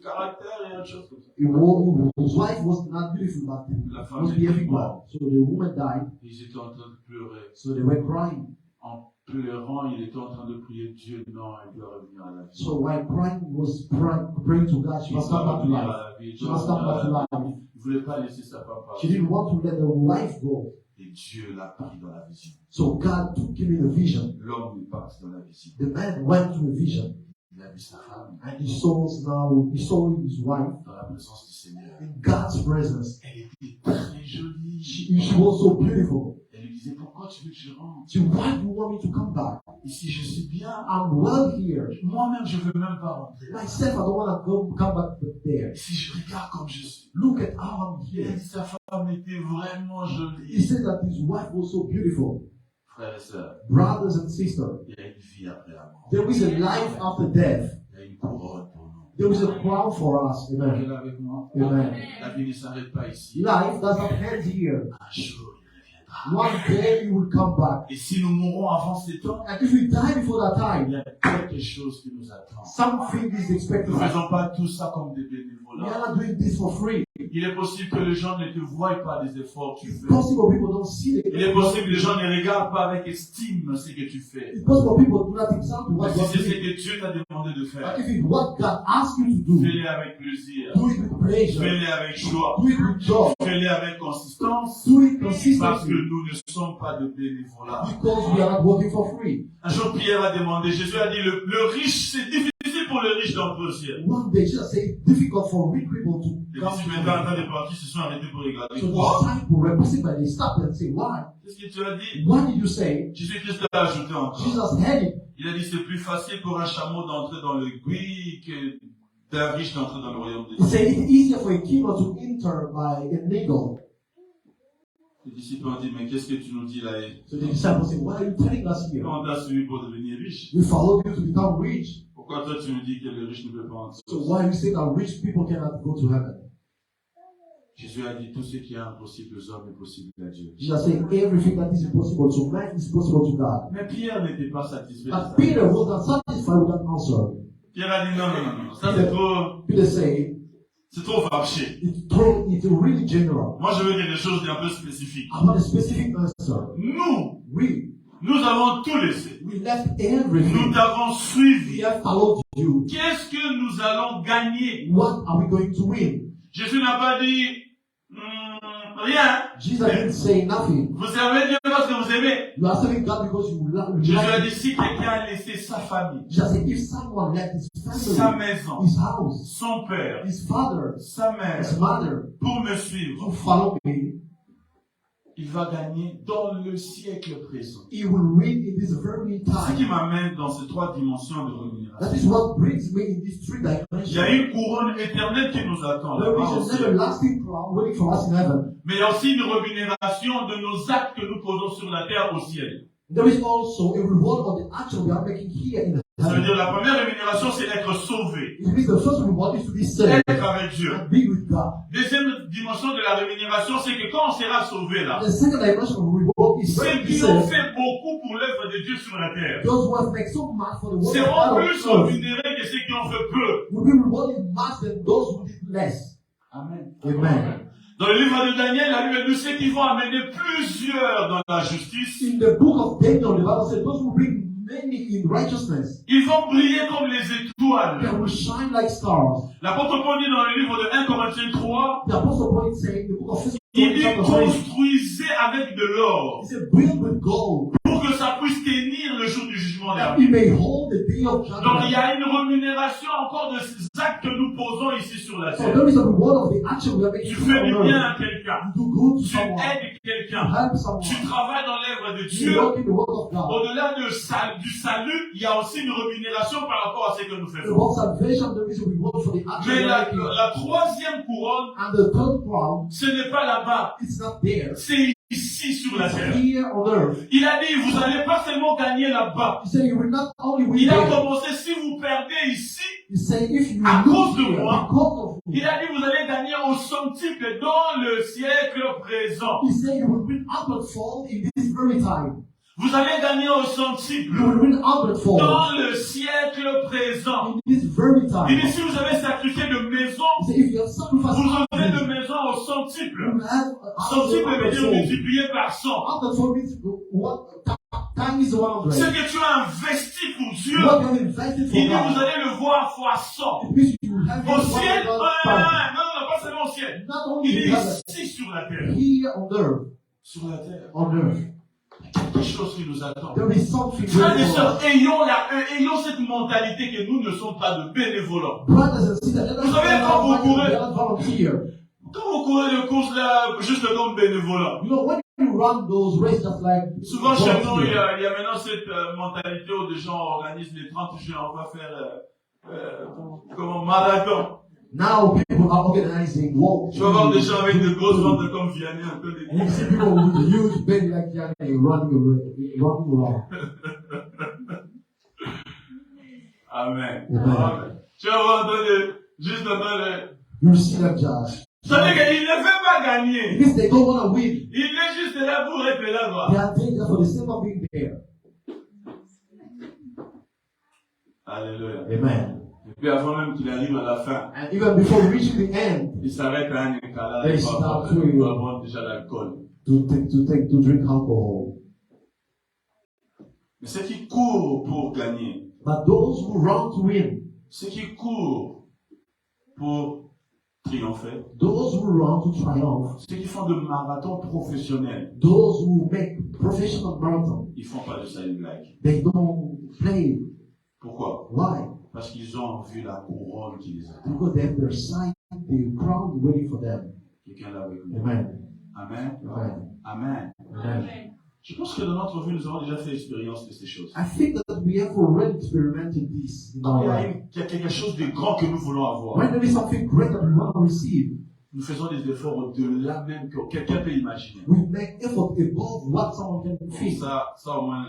caractère et autre chose comme ça. His wife was not beautiful, but La femme was était behaving morte. well. So the woman died. Ils étaient en train de pleurer. So they were crying. En pleurant, il était en train de prier Dieu. Non, elle doit revenir à la vie. So while crying was praying to God, she Il must doit come back to revenir life. à la vie. She must come back to life. Il ne voulait pas laisser sa femme She partir. didn't want to let the wife go. Et Dieu l'a pris dans la vision. So God took him in a vision. L'homme est parti dans la vision. The man went to a vision Il a vu sa femme and he saw his wife dans la présence du Seigneur. in God's presence. Elle était très jolie. She was so beautiful. Elle lui disait, pourquoi tu veux que je rentre? She said, why do you want me to come back? Ici, je suis bien. I'm well here. Moi-même, je ne veux même pas rentrer. Myself, I don't want to come back there. Si je regarde comme je suis. Look at how I'm Et here. sa femme était vraiment He jolie. said that his wife was so beautiful. Frères et sœurs, Brothers and sisters, il y a une vie après la mort. there is a life after death. Il y a une couronne pour nous. There is a crown for us. Amen. Regardez avec moi. Amen. La vie ne s'arrête pas ici. Life does not end here. Un jour, il reviendra. One day you will come back. Et si nous mourrons avant ces temps, And if we die before that il time, y a quelque chose qui nous attend. something is expected Nous of ne us. faisons pas tout ça comme des We bénévolats. are not doing this for free. Il est possible que les gens ne te voient pas des efforts que tu It's fais. possible people don't see Il est possible que les gens ne regardent pas avec estime ce que tu fais. It's possible people do not example Mais what si God c'est ce did. que Dieu t'a demandé de But faire, if it's what God asks you to do, fais-le avec plaisir. do it with pleasure. Fais-le avec joie. Do it with joy. Fais-le avec consistance. Do it Parce que consistently. nous ne sommes pas de bénévolats. Because we are not working for free. Un jour, Pierre a demandé, Jésus a dit, le riche, c'est difficile pour le riche d'entrer au ciel. One day, Jesus said it's difficult for rich people to Les come to disciples him. étant en train de partir, se sont arrêtés pour regarder. So Quoi? the disciples were passing by, they stopped and say, why? Qu'est-ce que tu as dit? What did you say? Jésus-Christ a ajouté encore. Jesus had it. Il a dit, c'est plus facile pour un chameau d'entrer dans le gui que d'un riche d'entrer dans le royaume de He Dieu. said it's easier for a camel to enter by a needle. Les disciples ont dit, mais qu'est-ce que tu nous dis là? So the disciples said, what are you telling us here? Quand on t'a suivi pour devenir riche, We followed you to become rich. pourquoi toi tu nous dis que le riche ne peut pas entrer? So why you say that rich people cannot go to heaven? Jésus a dit, tout ce qui est impossible aux hommes est possible à Dieu. Jesus said everything that is impossible to man is possible to God. Mais Pierre n'était pas satisfait de But ça. Peter was not satisfied with that answer. Pierre a dit, non, ça c'est trop, Peter said, c'est trop varché. it's really general. Moi je veux dire des choses un peu spécifiques. I want a specific answer. Nous avons tout laissé. We left Nous everything. t'avons We suivi. have followed you. Qu'est-ce que nous allons gagner? What are we going to win? Jésus n'a pas dit, rien. Jesus didn't say nothing. Vous servez Dieu parce que vous aimez. You are serving God because you love Jésus a him. dit, si quelqu'un a laissé sa famille, Jesus said, if someone left his sa family, maison, his house, son père, his father, sa mère, his mother, pour me suivre, to follow me, il va gagner dans le siècle présent. he will win in this very Ce qui time. m'amène dans ces trois dimensions de That rémunération. is what brings me in these three Il y a dimensions. une couronne éternelle qui nous attend There là-bas is au an ciel. everlasting crown waiting for us in heaven. Mais il y a aussi une rémunération de nos actes que nous posons sur la terre au ciel. There is also a reward on the action we are making here in Ça veut heaven. dire la première rémunération, c'est être sauvé, It means the first reward is to be saved être avec Dieu. and be with God. Deuxième dimension de la rémunération, c'est que quand on sera sauvé là, The second dimension of reward Bible is ceux very qui ont said, fait beaucoup pour l'œuvre de Dieu sur la terre those who have made so much for the world seront of plus God rémunérés que ceux qui ont fait peu. will be rewarded much than those who did less. Amen. Amen. Dans le livre de Daniel, la Bible nous sait qu'ils vont amener plusieurs dans la justice. In the book of Daniel, the Bible said, those who bring many in righteousness, Ils vont briller comme les they étoiles. will shine like stars. L'apôtre Paul dit dans le livre de 1 Corinthiens 3, The Apostle Paul said in the book of 1 il dit Corinthians, chapter 3, construisez avec de l'or he said, build with gold, pour que ça puisse tenir le jour du jugement that dernier. he may hold the day of Donc il y judgment. a une rémunération encore de ces actes que nous posons ici sur la So terre. there is a reward of the action we are making Tu fais du on bien earth. à quelqu'un. You do good to Tu someone. aides You quelqu'un. help someone. Tu travailles dans l'œuvre de You Dieu. work in the work of God. Au-delà du salut, il y a aussi une rémunération par rapport à ce que nous The faisons. work of salvation, there is a reward for the action Mais we are making. la troisième couronne, And the third crown, ce n'est pas là-bas, it's not there. c'est ici sur la It's terre. here on earth. Il a dit, vous n'allez pas seulement gagner là-bas. He said, you will not only win Il a there. commencé, si vous perdez ici, He said, if you à cause lose de here, moi, because of me, il a dit, vous allez gagner au centuple dans le siècle présent. he said, you will win hundredfold in this very time. Vous allez gagner au You centuple will win hundredfold dans le siècle présent. in this very Il time. dit, si vous avez sacrifié de maison, He said, if you have sacrificed vous aurez de hundred, maison au you centuple. will have Centuple veut dire hundredfold. multiplié par 100. Hundredfold means what time is 100. Ce que tu as investi pour Dieu, What you have invested for il dit, vous God. allez le voir fois 100. It means you will have Au it ciel, 100 non, pas seulement au ciel. Not Il only est you have ici sur la it terre. here on earth, Sur la terre. on earth. Quelque chose qui nous attend. There is something Frères et waiting for sœurs, us. ayons cette mentalité que nous ne sommes pas de bénévolents. Brothers and sisters, let us Vous savez, not quand vous courez- volunteer. Quand vous courez de course là, juste comme bénévolat, You know, when you run those races just like souvent chez nous, il y volunteer, a maintenant cette mentalité où des gens organisent les 30 juin, on va faire comment marathon. now people are organizing walks. Tu vas voir des gens avec de grosses ventes comme Vianney un peu And you see people with a huge belly like Yanni running around. Amen. Amen. Amen. Tu vas voir juste entendre. You see them just. Ça veut dire qu'il ne veut pas gagner. Because they don't want to win. Il est juste là pour être là, They quoi. are there for the sake of being there. Alléluia. Amen. Et puis avant même qu'il arrive à la fin, And even before reaching the end, il s'arrête à un éclat, They il stop va to- boire déjà l'alcool. to drink alcohol. Mais ceux qui courent pour gagner, But those who run to win, ceux qui courent pour triompher, those who run to triumph, ceux qui font de marathons professionnels, those who make professional marathon, ils font pas de ça une blague. they don't play. Pourquoi? Why? Parce qu'ils ont vu la couronne qui les attend. Because they have their sight, the crown waiting for them. Quelqu'un là avec nous. Amen. Amen. Amen. Amen. Amen. Je pense que dans notre vie, nous avons déjà fait l'expérience de ces choses. I think that we have already experimented this in Quand our life. il y a quelque chose de grand que nous voulons avoir, When there is something great that we want to receive, nous faisons des efforts au-delà même que quelqu'un peut imaginer. we make effort above what someone can Pour think. ça au moins,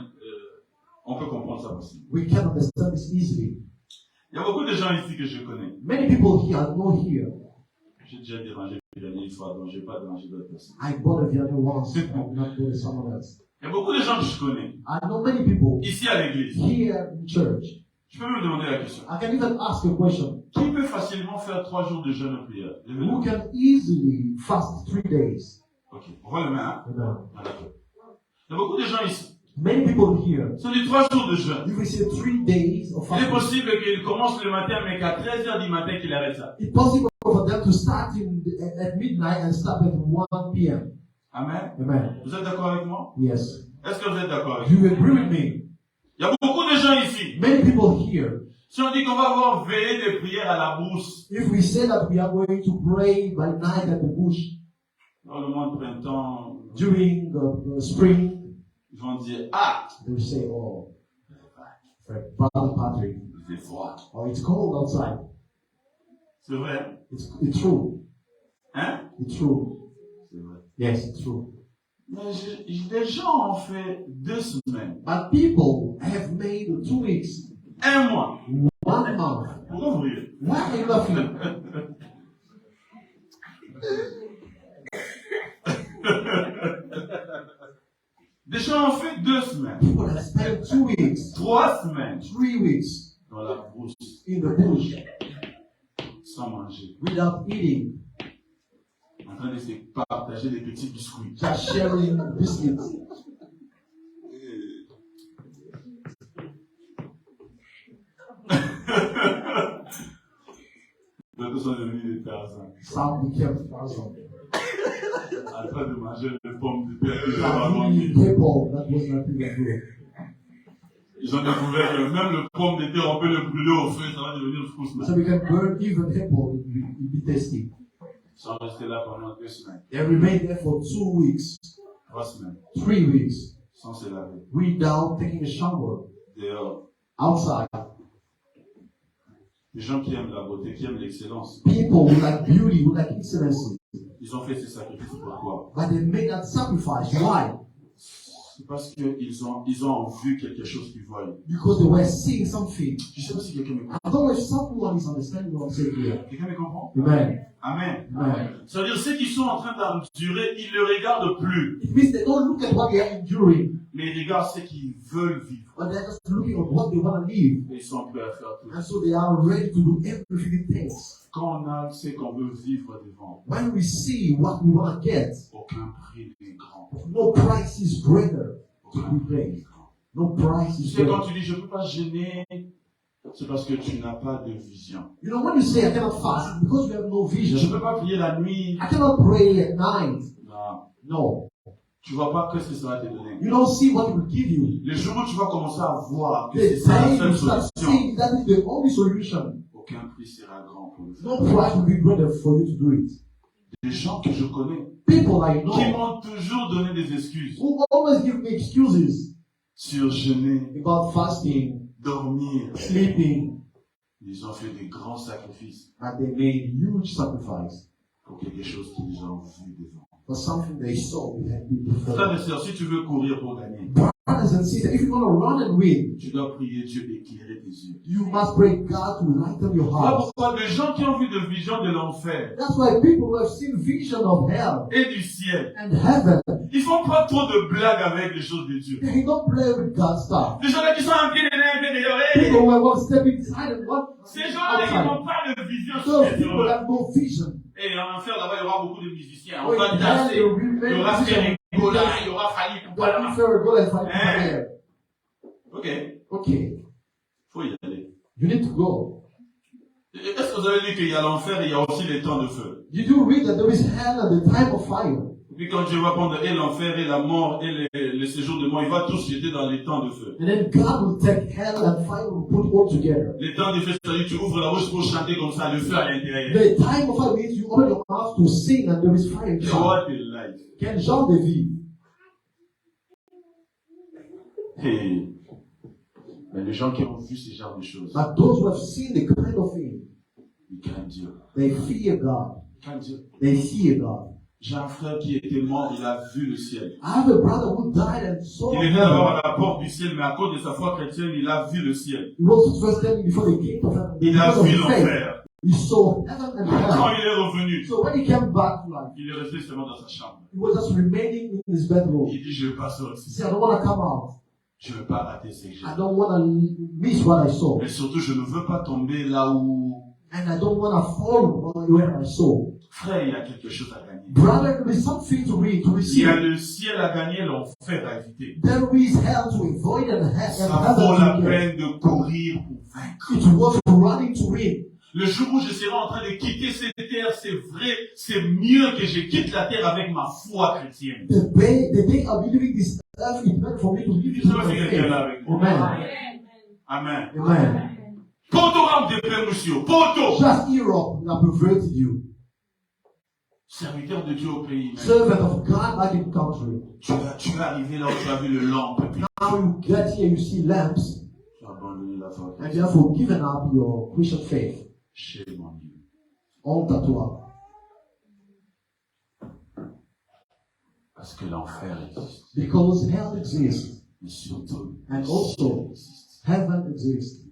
on peut comprendre ça aussi. We can understand this easily. Il y a beaucoup de gens ici que je connais. Many people here, I know here, J'ai déjà dérangé Vianney une fois, donc je ne vais pas déranger d'autres personnes. I bought a Vianney once, I've not bought someone else. Il y a beaucoup de gens que je connais, I know many people ici à l'église. here in church. Je peux me demander la question. I can even ask a question. Qui peut facilement faire 3 jours de jeûne et prière? Levez la Who main. can easily fast 3 days? Ok, on voit le main, hein? Amen. Ah, d'accord. Il y a beaucoup de gens ici. Many people here, Ce sont des 3 jours de jeûne. you will say 3 days of Il est fasting. possible qu'il commence le matin, mais qu'à 13h du matin qu'il arrête ça. It's possible for them to start at midnight and stop at 1 p.m. Amen. Amen. Vous êtes d'accord avec moi? Yes. Est-ce que vous êtes d'accord avec Do moi? you agree with me? Il y a beaucoup de gens ici. Many people here, Si on dit qu'on va avoir veillé de prière à la bourse, if we say that we are going to pray by night at the bush dans le mois de printemps, during spring, ils vont dire, ah, they will say, oh, Brother Patrick, il fait froid. oh, it's cold outside. C'est vrai? It's true. Hein? It's true. C'est vrai. Yes, it's true. Mais des gens ont fait 2 semaines, But people have made 2 weeks, 1 mois. 1 month. Pourquoi vous riez? Why are you laughing? gens ont fait 2 semaines, People that spend 2 weeks, 3 semaines 3 weeks dans la brousse, in the bush sans manger, without eating, en train de se partager des petits biscuits. just sharing biscuits. D'autres sont devenus des personnes Some became thousand. en train de manger les pommes de terre qu'ils They ont are avant eating mis. people that was nothing to do. Ils ont découvert que même le pomme de terre, on peut le brûler au feu, ça va devenir frousse. So we can burn even people, it be tasty. Ils sont restés là pendant 2 semaines, They remained there for 2 weeks, 3 semaines, 3 weeks, sans se laver, without taking a shower, dehors. outside. Les gens qui aiment la beauté, qui aiment l'excellence, People who like beauty, who like excellency, ils ont fait ces sacrifices. Pourquoi? but they made that sacrifice. Why? C'est parce qu'ils ont vu quelque chose qu'ils voient. Because they were seeing something. Je ne sais pas si quelqu'un me comprend. I don't know if someone is understanding what I'm saying here. Quelqu'un me comprend? Amen. Amen. Amen. C'est-à-dire, ceux qui sont en train d'endurer, ils ne le regardent plus. It means they don't look at what they are enduring, Mais ils regardent ce qu'ils veulent vivre. but they're just looking at what they want to live. Et ils sont prêts à faire tout. And so they are ready to do everything it takes. Quand on a ce qu'on veut vivre devant, When we see what we want to get, aucun prix n'est grand. no price is greater to Aucun be prix n'est paid. grand. No price Tu is sais, quand greater. tu dis je ne peux pas gêner, c'est parce que tu n'as pas de vision. You know, when you say I cannot fast, it's because you have no Je ne vision. peux pas prier la nuit. I cannot pray at night. Non. No. Tu ne vois pas qu'est-ce que ça va te donner. You don't see what it will give you. Le jour où tu vas commencer à voir que The c'est ça la day seule you start solution, seeing that is the only solution, aucun prix sera grand pour le faire. no price will be greater for you to do it. Des gens que je connais People I qui know m'ont toujours donné des excuses who always give me excuses sur jeûner, about fasting, dormir. sleeping, Ils ont fait des grands sacrifices but they made huge sacrifice pour quelque chose qu'ils ont vu devant. for something they saw before. Frères et sœurs, si tu veux courir pour gagner, Brothers and sisters, if you want to run and win, tu dois prier Dieu d'éclairer tes yeux. you must pray God to lighten your Voilà heart. pourquoi les gens qui ont vu de visions de l'enfer That's why people who have seen vision of hell et du ciel, and heaven, ils font pas trop de blagues avec les choses de Dieu. they don't play with God's stuff. Les gens là qui sont un pied dedans, un pied dehors, hey, People who have one step inside and one ces gens-là, ils outside. n'ont pas de vision Those people supérieure. have no vision. Et en enfer, là-bas, il y aura beaucoup de musiciens. On When va hell, danser. they Il y remain aura vision. Ferrigola, il y aura Fali God Poupa. prefer go and find Eh. there. Ok, Okay, faut y aller. you need to go. Est-ce que vous avez lu qu'il y a l'enfer et il y a aussi les temps de feu? You do read that there is hell and the time of fire. Puis quand Dieu va prendre et l'enfer et la mort et les séjours de mort, il va tous jeter dans les temps de feu. And then God will take hell and fire and put all together. Les temps de feu, c'est-à-dire tu ouvres la bouche pour chanter comme ça, le feu à l'intérieur. The time of fire means you open your mouth to sing and there is fire inside. What a life. Quel genre de vie? Hey. Mais les gens qui ont vu ce genre de choses, But those who have seen the kind of thing, ils craignent Dieu. they fear God. Ils craignent Dieu. They fear God. J'ai un frère qui était mort, il a vu le ciel. I have a brother who died and saw Il est venu d'abord heaven. à la porte du ciel, mais à cause de sa foi chrétienne, il a vu le ciel. He was first standing before the gate of heaven. Il a Because of vu faith, l'enfer. he saw heaven and Quand hell. il est revenu, So when he came back to life, il est resté seulement dans sa chambre. he was just remaining in his bedroom. Il dit, je ne veux pas He sortir. said, I don't want to come out. Je ne veux pas rater ce que j'ai. I don't want to miss what I saw. Mais surtout, je ne veux pas tomber là où... And I don't want to fall where I saw. Frère, il y a quelque chose à gagner. Brother, there is something to read, to Il y a receive. le ciel à gagner, l'enfer à éviter. There is hell to avoid and Ça vaut la heaven to get. peine de courir pour vaincre. It's worth running to win. Le jour où je serai en train de quitter cette terre, c'est vrai, c'est mieux que je quitte la terre avec ma foi chrétienne. The day I'll be leaving this earth, it's better for me to leave Je it sais with pas si my quelqu'un est faith. là avec moi. Amen. Amen. Amen. Poto rampe de paix, monsieur. Poto. Just Europe that perverted you. Serviteur de Dieu au pays. Servant of God like in country. Tu es arrivé là où tu as vu le lampe. Puis Now you get here, you see lamps, tu as abandonné la foi. and you have given up your Christian faith. Chez mon Dieu. Honte à toi. Parce que l'enfer existe. Because hell exists, Mais surtout, And le also- ciel existe. heaven exists.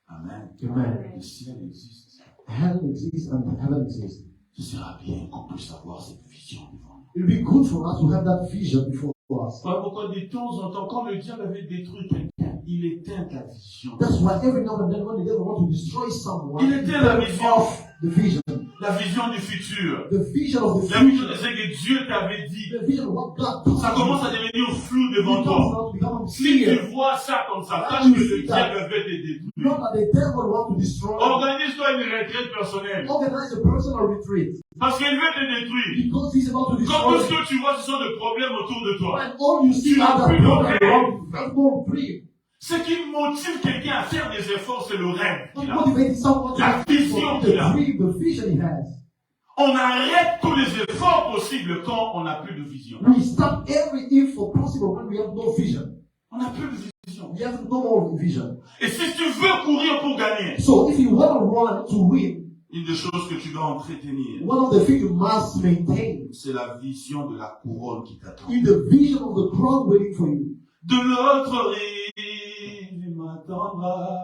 Amen. Amen. Le ciel existe. Hell exists and heaven exists. Ce sera bien qu'on puisse avoir cette vision devant nous. It will be good for us to have that vision before for us. Voilà pourquoi de temps en temps, quand le diable avait détruit quelqu'un, il éteint la vision. That's why every now and then when the devil wants to destroy someone, Il était la vision. off the vision. La vision du futur. The vision of the La vision de future. ce que Dieu t'avait dit. The vision of what God told Ça commence à devenir flou devant toi. become Si clear. tu vois ça comme ça, sache que le diable veut te détruire. Not that the devil wants to destroy. Organise-toi une retraite personnelle. Organize a personal retreat. Parce qu'il veut te détruire. Because he's about to Quand destroy. tout ce que tu vois, ce sont des problèmes autour de toi. When all you see Tu n'as are plus the de problem rêve. around you, that's more free. Ce qui motive quelqu'un à faire des efforts, c'est le rêve What qu'il a. motivates someone to La have vision the qu'il a. dream, the vision he has. On arrête tous les efforts possibles quand on n'a plus de vision. We stop every effort possible when we have no vision. On n'a plus de vision. We have no more vision. Et si tu veux courir pour gagner, So if you want to run to win, une des choses que tu dois entretenir, one of the things you must maintain c'est la vision de la couronne qui t'attend. is the vision of the crown waiting for you. De l'autre rive, il m'attendra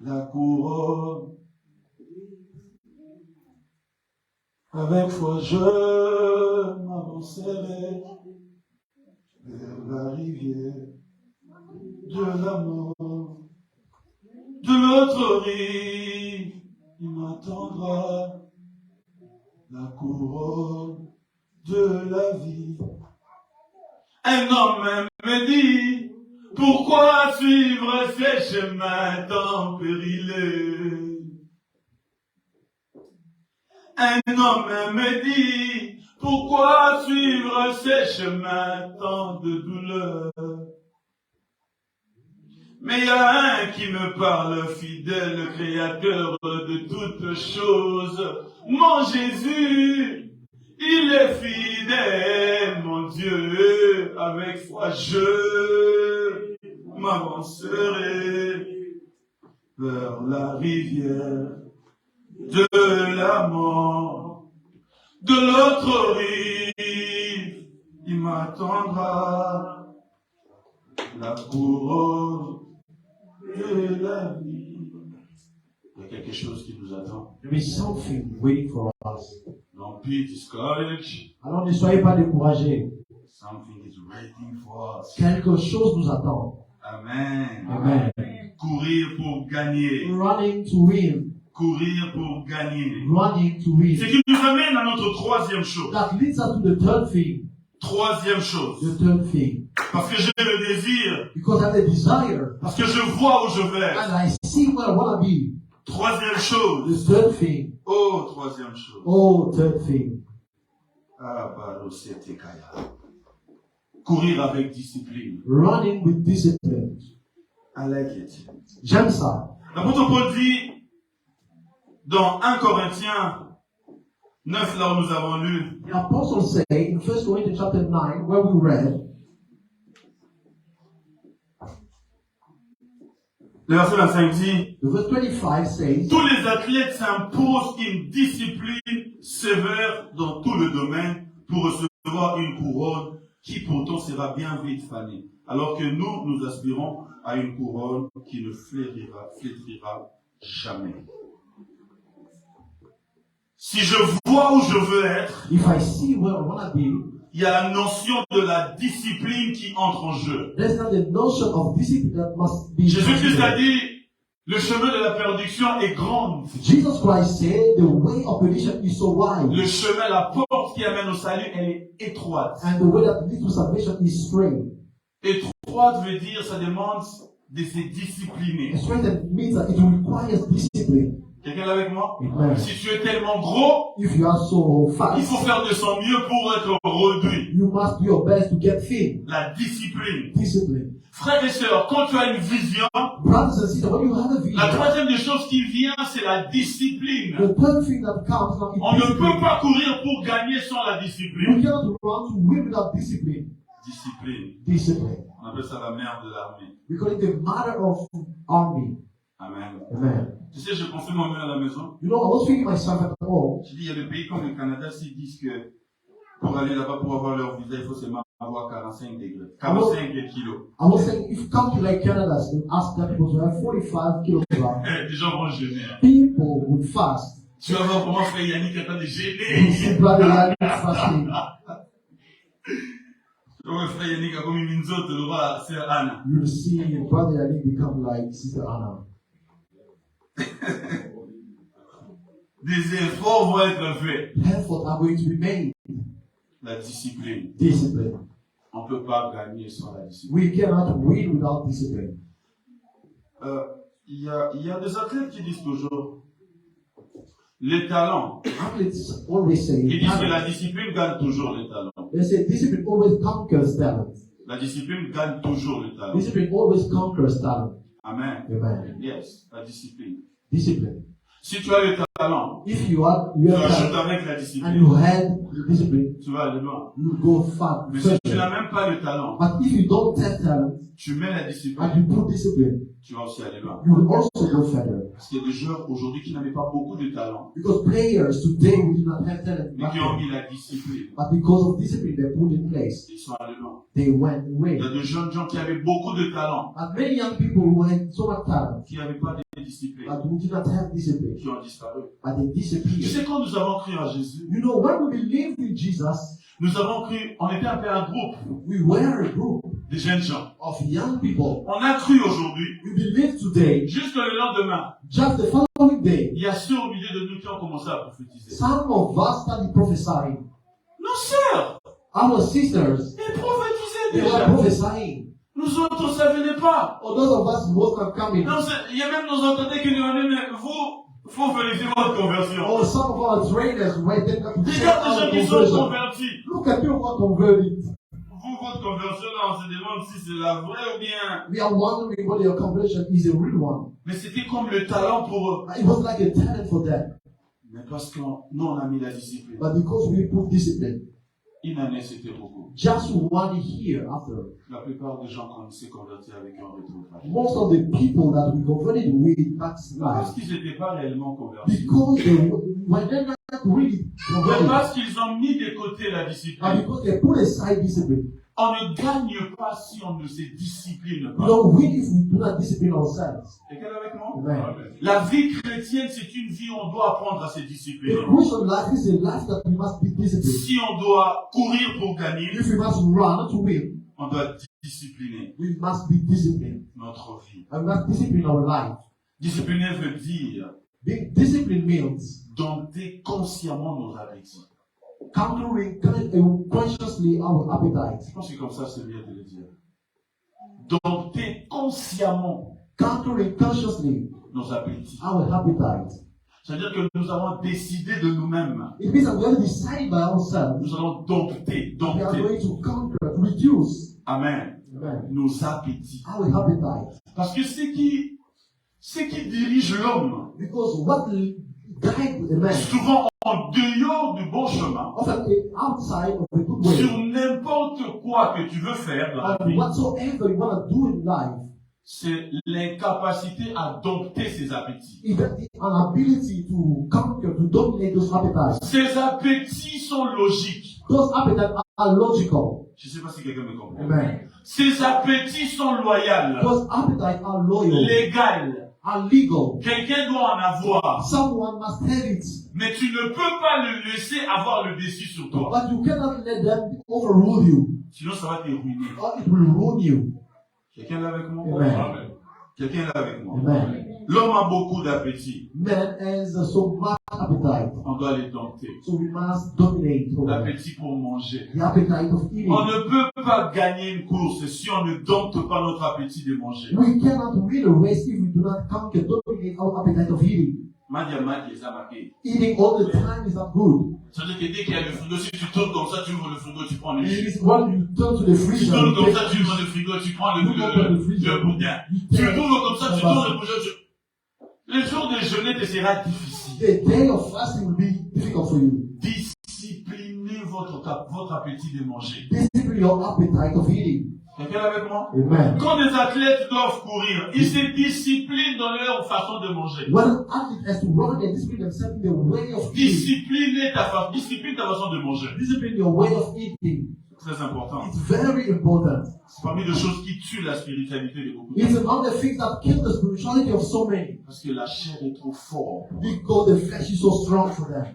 la couronne. Avec foi, je m'avancerai vers la rivière de la mort. De l'autre rive, il m'attendra la couronne de la vie. Un homme me dit, pourquoi suivre ces chemins tant périlés? Un homme me dit, pourquoi suivre ces chemins tant de douleur? Mais il y a un qui me parle, fidèle créateur de toutes choses. Mon Jésus, il est fidèle, mon Dieu, avec foi je m'avancerai vers la rivière de la mort. De l'autre rive, il m'attendra la couronne de la vie. Il y a quelque chose qui nous attend. There is something waiting for us. Don't be discouraged. Alors ne soyez pas découragés. Something is waiting for us. Quelque chose nous attend. Amen. Amen. Courir pour gagner. Running to win. Courir pour gagner. Running to win. Ce qui nous amène à notre troisième chose. That leads us to the third thing. Troisième chose. The third thing. Parce que j'ai le désir. Because I have a desire. Parce que je vois où je vais. And I see where I want to be. Troisième chose. The third thing. Oh, troisième chose. Oh, third thing. Ah, Barosete Kaya. Courir avec discipline. Running with discipline. I like it. J'aime ça. L'apôtre Paul dit dans 1 Corinthiens 9, là où nous avons lu, The apostle say in 1 Corinthians chapter 9, where we read, le verset 25 dit, the verse 25 says, tous les athlètes s'imposent une discipline sévère dans tout le domaine pour recevoir une couronne qui pourtant sera bien vite fanée. Alors que nous aspirons à une couronne qui ne flétrira jamais. Si je vois où je veux être, if I see where I want to be, il y a la notion de la discipline qui entre en jeu. there's not the notion of discipline that must be Jésus-Christ a considered. dit, le chemin de la perdition est grand. Jesus Christ said the way of perdition is so wide, Le chemin, la porte qui amène au salut, elle est étroite. and the way that leads to salvation is straight. Étroite veut dire, ça demande de se discipliner. And straight that means that it requires discipline. Quelqu'un est avec moi? Amen. Si tu es tellement gros, If you are so il fast, faut faire de son mieux pour être réduit. you must do your best to get thin. La discipline. Discipline. Frères et sœurs, quand tu as une vision, Brothers and sisters, when you have a la vision, troisième des choses qui vient, c'est la discipline. the third thing that comes now On is ne peut discipline. pas courir pour gagner sans la You discipline. cannot run to win without discipline. Discipline. Discipline. On appelle ça la mère de l'armée. We call it the mother of army. Amen. Amen. Tu sais, je pensais moi-même à la maison. You know, I was thinking myself at home. Je dis, il y a des pays comme le Canada, s'ils disent que pour aller là-bas, pour avoir leur visa, il faut seulement avoir 45 degrés. 45 kilos. I was saying, if you come to like Canada and ask the people to have 45 kilograms, Les gens vont gêner. people would fast. Tu vas voir comment frère Yannick est en train de You gêner. see, brother Yannick fasting. Le frère Yannick a commis une autre, le roi, c'est Anna. You'll see your brother Yannick become like Sister Anna. Des efforts vont être faits. Efforts are going to be made. La discipline. Discipline. On ne peut pas gagner sans la discipline. We cannot win without discipline. Il y a des athlètes qui disent toujours les talents. Athletes always say, Ils disent que la discipline gagne toujours les talents. they say discipline always conquers talent. La discipline gagne toujours les talents. Discipline always conquers talent. Amen. Amen. Yes, la discipline. Discipline. Si tu as le talent, If you have tu talent ajoutes avec la and discipline, you have the discipline, tu vas aller loin. you go far. Mais si tu n'as même pas le talent, But if you don't have talent tu mets la and discipline, you put discipline, tu vas aussi aller loin. you will also go further. Parce qu'il y a des joueurs aujourd'hui qui n'avaient pas beaucoup de talent, Because players today we do not have talent, mais qui ont mis la discipline. but because of discipline they put in place, Ils sont allés loin. they went Il away. y a de jeunes gens qui avaient beaucoup de talent, But many young people who had so much talent, qui n'avaient pas de discipline, but who did not have discipline, qui ont disparu. but they Tu disappeared. sais, quand nous avons cru en Jésus, You know, when we believed in Jesus, nous avons cru, on était un peu un groupe we were a group de jeunes gens. of young people. On a cru aujourd'hui, We believed today, jusqu'au lendemain, just the following day, il y a ceux au milieu de nous qui ont commencé à prophétiser. some of us started prophesying. Nos sœurs, Our sisters, elles prophétisaient they were déjà. prophesying. Nous autres, ça venait pas. Or those of us who was not coming. Non, il y a même nos entendés qui nous ont dit, mais vous, faut vérifier votre conversion. Or some of our trainers were then to check Regarde les our gens qui sont conversion. convertis. Look at you who are converted. Vous, votre conversion, là, on se demande si c'est la vraie ou bien. We are wondering whether your conversion is a real one. Mais c'était comme le talent pour eux. It was like a talent for them. Mais parce que nous, on a mis la discipline. But because we put discipline, Une année, c'était beaucoup. just 1 year after, La plupart des gens qu'on s'est convertis avec un retour. most of the people that we converted with Parce backslide. qu'ils n'étaient pas réellement convertis. Because they were then not really Mais converted. parce qu'ils ont mis de côté la And discipline. because they put aside discipline. On ne gagne pas si on ne se discipline We pas. don't win if we do not discipline ourselves. Et quel avec moi? Amen. La vie chrétienne, c'est une vie où on doit apprendre à se discipliner. The Christian life is a life that we must be disciplined. Si on doit courir pour gagner, If we must run to win, on doit discipliner we must be disciplined. notre vie. And we must discipline our life. Discipliner veut dire Being disciplined means dompter consciemment nos appétits. countering consciously our appetite. Je pense que comme ça, c'est bien de le dire. Dompter consciemment Countering consciously nos appétits. our appetite. C'est-à-dire que nous avons décidé de nous-mêmes. It means that we have to decide by ourselves. Nous allons dompter, We are dompter. going to conquer, to reduce Amen. amen, Nos appétits. our appetite. Parce que ce qui dirige l'homme, Because what guides a man, souvent en dehors du bon chemin, often outside of the good way, sur n'importe quoi que tu veux faire dans la and vie, whatsoever you want to do in life, c'est l'incapacité à dompter ses appétits. is an ability to conquer, to dominate those appetites. Ces appétits sont logiques. Those appetites are logical. Je ne sais pas si quelqu'un me comprend. Amen. Ces appétits sont loyaux, Those appetites are loyal, légaux. are legal. Quelqu'un doit en avoir, Someone must have it. mais tu ne peux pas le laisser avoir le dessus sur toi. But you cannot let them overrule you, Sinon, ça va te ruiner. or it will ruin you. Quelqu'un est là avec moi? Amen. Quelqu'un est là avec moi? Amen. L'homme a beaucoup d'appétit. Man has so much appetite, On doit les dompter. so we must dominate over L'appétit pour manger. the appetite of eating. On ne peut pas gagner une course si on ne dompte pas notre appétit de manger. We cannot win a race if we do not conquer, dominate our appetite of eating. Madia les a marqués. Eating all the time is not good. C'est-à-dire que dès qu'il y a le frigo, si tu tournes comme ça, tu ouvres le frigo, tu prends le It jus. is when you turn to the Tu freezer, tournes you comme take ça, tu ouvres le frigo, tu prends You open the freezer. le boudin. You Tu take tournes comme ça, tu the tournes basket. le boudin. Le jour de jeûner te sera difficile. The day of fasting will be difficult for you. Disciplinez votre appétit de manger. Discipline your appetite of eating. Quelqu'un est avec moi? Amen. Quand des athlètes doivent courir, ils se disciplinent dans leur façon de manger. When an athlete has to run and discipline themselves in the way of eating, Discipline ta façon de manger. discipline your way of eating. Très important. It's very important. C'est parmi les choses qui tuent la spiritualité de beaucoup de It's gens. among the things that kill the spirituality of so many. Parce que la chair est trop forte. Because the flesh is so strong for them.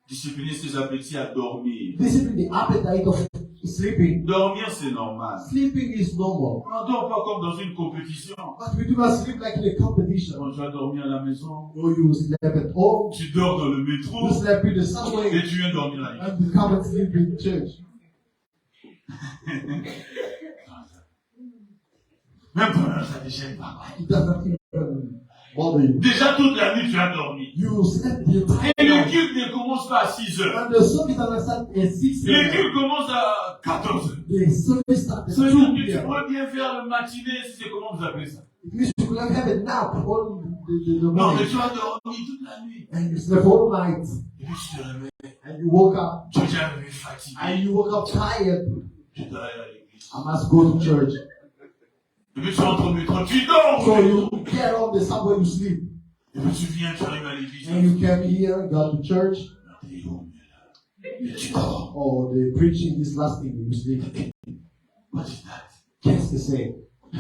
Discipliner ses appétits à dormir. Discipline the appetite of Sleeping. Dormir, c'est normal. Sleeping is normal. On ne dort pas comme dans une compétition. But we do not sleep like in a competition. Quand tu vas dormir à la maison, Or you sleep at home, tu dors dans le you métro sleep in the et subway, tu viens dormir là. and you come and sleep in church. Même pendant ça ne gêne pas. It doesn't even bother you. Déjà toute la nuit, tu as dormi. You slept the Et entire le night. culte ne commence pas à 6 heures. And the service started at 6 Le a.m. culte commence à 14 heures. The service started Ça at veut 2 dire que tu p.m. pourrais bien faire le matinée, si c'est comment vous appelez ça. It means you could have a nap all the Non, mais morning. tu as dormi toute la nuit. And you slept all night. Et puis tu te réveilles. And you woke up. Tu es déjà réveillé fatigué. And you woke up tired. Tu dois aller à l'église. I must go to church. Et puis tu rentres au métro, tu dors. So you get on the subway, you sleep. Et puis tu viens, tu arrives à l'église. And you came here, got to church. Et tu dors. Oh, the preaching is lasting, you sleep. What is that? Qu'est-ce que c'est?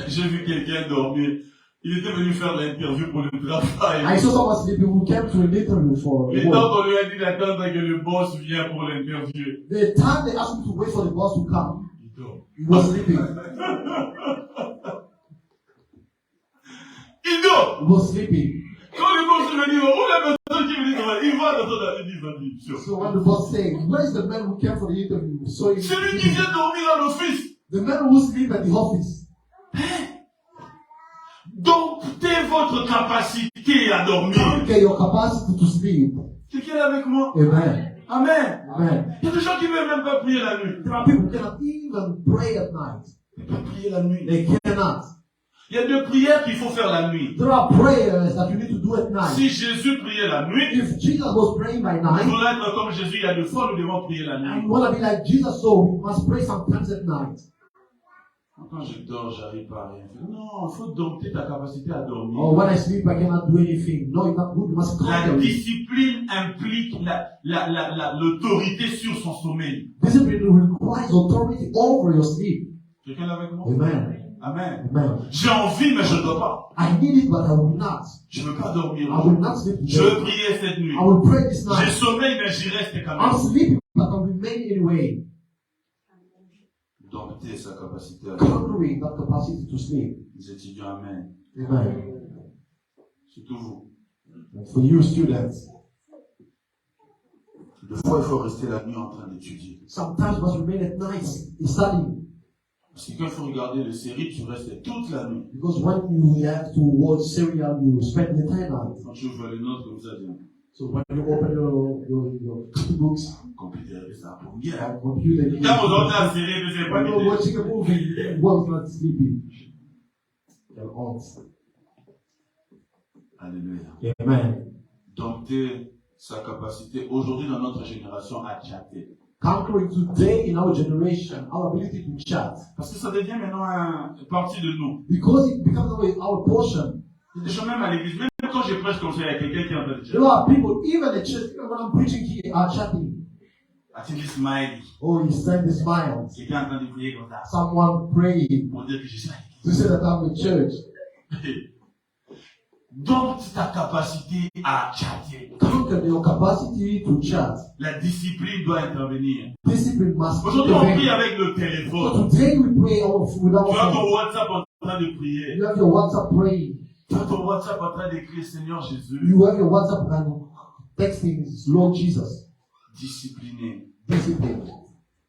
J'ai vu quelqu'un dormir. Il était venu faire l'interview pour le travail. I saw someone sleeping who came to an interview for Et work. donc on lui a dit d'attendre que le boss vienne pour l'interview. The time they asked him to wait for the boss to come, Il dort. he was sleeping. Il dort. He was sleeping. Quand le boss me dit, où la personne qui venait travailler, il va dans la église. So when the boss said, "Where is the man who came for the interview?" So he, Celui qui vient dormir à l'office. the man who sleep at the office. Domptez votre capacité à dormir. Okay, your capacity to sleep. Quelqu'un est avec moi? Amen. Amen. Amen. Il y a des gens qui ne veulent même pas prier la nuit. There are people who cannot even pray at night. Ils ne peuvent pas prier la nuit. They cannot. Il y a deux prières qu'il faut faire la nuit. There are prayers that you need to do at night. Si Jésus priait la nuit, If Jesus was praying by night, pour être comme Jésus, il y a deux fois, nous devons prier la and nuit. you want to be like Jesus, so we must pray sometimes at night. Quand je dors, j'arrive pas à rien faire. Non, il faut dompter ta capacité à dormir. Or when I sleep, I cannot do anything. No, it's not good. You must La conquer it. discipline implique l'autorité sur son sommeil. Discipline requires authority over your sleep. Quelqu'un est avec moi? Amen. Amen. Amen. J'ai envie, mais je ne dois pas. I need it, but I will not. Je ne veux pas dormir. I will not sleep Je veux today. prier cette nuit. I will pray this J'ai night. sommeil, mais j'y reste quand I'm même. sleeping, but I will remain anyway. Dompter sa capacité à dormir. Conquering that capacity to sleep. Les étudiants, amen. Amen. Surtout vous. And for you students, Des fois, il faut rester la nuit en train d'étudier. sometimes you must remain at night studying. Parce que quand il faut regarder les séries, tu restes toute la nuit. Because when you have to watch serial, you spend the entire night. Quand tu ouvres les notes, comme ça, dire, So when you open your books computer, ça pour bien. and computer, you, Quand vous regardez la série, vous n'avez pas when you're d'idée. watching a movie, you was not sleeping. You're on. Alléluia. Amen. Dompter sa capacité aujourd'hui dans notre génération à chatter. Conquering today in our generation, our ability to chat. Parce que ça devient maintenant une partie de nous. Because it becomes our portion. Il y a des gens même à l'église, même quand je prêche comme ça, il y a quelqu'un qui est en train de dire, There are people, even at church, even when I'm preaching here, are chatting. a-t-il dit smile? Oh, he sent the smiles. Quelqu'un est en train de prier comme ça. Someone praying Pour dire que je suis à to say that I'm in church. l'église. Dompte ta capacité à chatter. Conquer your capacity to chat. La discipline doit intervenir. Discipline must Aujourd'hui, on prie intervene. avec le téléphone. So today we pray with our Tu as phone. ton WhatsApp en train de prier. You have your WhatsApp praying. Tu as ton WhatsApp en train d'écrire Seigneur Jésus. You have your WhatsApp and texting Lord Jesus. Discipliner. Discipline.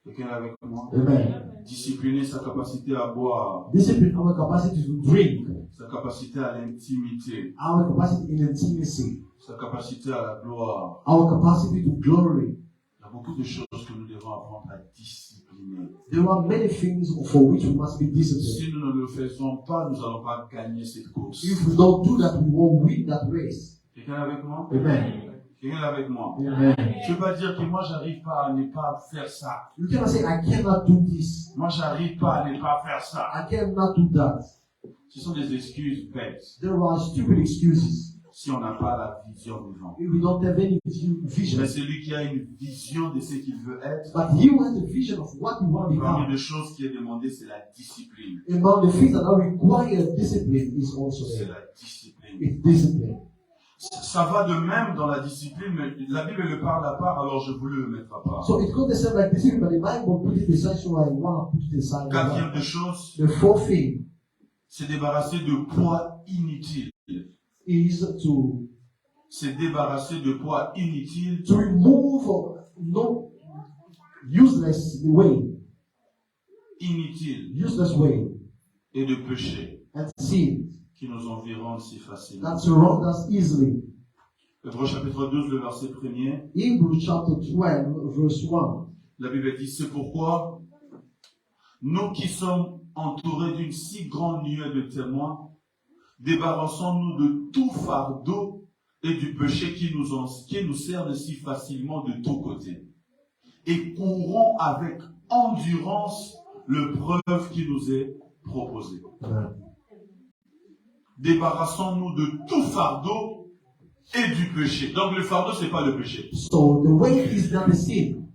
Quelqu'un est avec moi? Amen. Discipliner sa capacité à boire. Discipline our capacity to drink. Sa capacité à l'intimité. Our capacity in intimacy. Sa capacité à la gloire. Our capacity to glory. Il y a beaucoup de choses que nous devons apprendre à discipliner. There are many things for which we must be disciplined. Si nous ne le faisons pas, nous n'allons pas gagner cette course. If we don't do that, we won't win that race. Quelqu'un est avec moi? Amen. Quelqu'un est avec moi? Amen. Je ne veux pas dire que moi, j'arrive pas à ne pas faire ça. You cannot say, I cannot do this. Moi, j'arrive pas à ne pas faire ça. I cannot do that. Ce sont des excuses bêtes. There are stupid excuses. Si on n'a pas la vision devant. If we don't have any vision. Mais celui qui a une vision de ce qu'il veut être, But he who has a vision of what he wants to parmi become. les choses qui est demandé, c'est la discipline. Among the things that are required discipline is also C'est there. la discipline. It's discipline. Ça va de même dans la discipline, mais la Bible le parle à part, alors je voulais le mettre à part. So it goes the same like this, but the Bible put it aside, so I want to put it aside. Quatrième des choses, The fourth thing c'est débarrasser de poids inutile. is to C'est débarrasser de poids inutile remove no useless way, et de péché and sin qui nous environnent si facilement. that surround us easily. Hébreux chapitre 12, le verset 1er, Hebrews chapter 12, verse 1. la Bible dit, c'est pourquoi nous qui sommes entourés d'une si grande nuée de témoins, débarrassons-nous de tout fardeau et du péché qui nous cerne si facilement de tous côtés, et courons avec endurance l'épreuve qui nous est proposée. Amen. Débarrassons-nous de tout fardeau et du péché. Donc le fardeau, c'est pas le péché. So the weight is not the sin.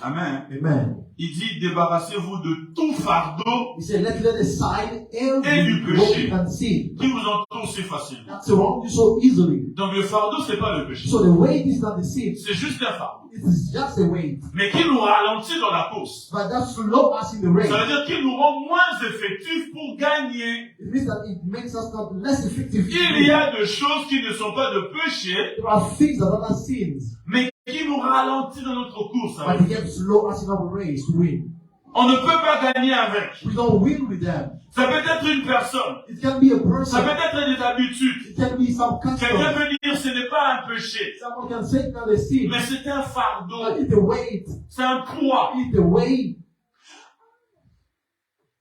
Amen. Amen. Il dit, débarrassez-vous de tout fardeau He said, let's let aside Et du every péché. weight and sin qui vous entoure si facilement. that surround you so easily. Donc le fardeau, c'est pas le péché. So the weight is not the sin. C'est juste un fardeau. It is just a weight. Mais qui nous ralentit dans la course. But that slow us in the race. Ça veut dire qu'il nous rend moins effectifs pour gagner. It means that it makes us not less effective. Il y a des choses qui ne sont pas de péché, There are things that are not sins. mais qui nous ralentit dans notre course. But it can slow us in our race to win. On ne peut pas gagner avec. We don't win with them. Ça peut être une personne. It can be a Ça peut person. être des habitudes. It can be some Quelqu'un custom. peut dire ce n'est pas un péché, Someone can say it's not a sin. mais c'est un But fardeau. it's a weight. C'est un poids. It's a weight.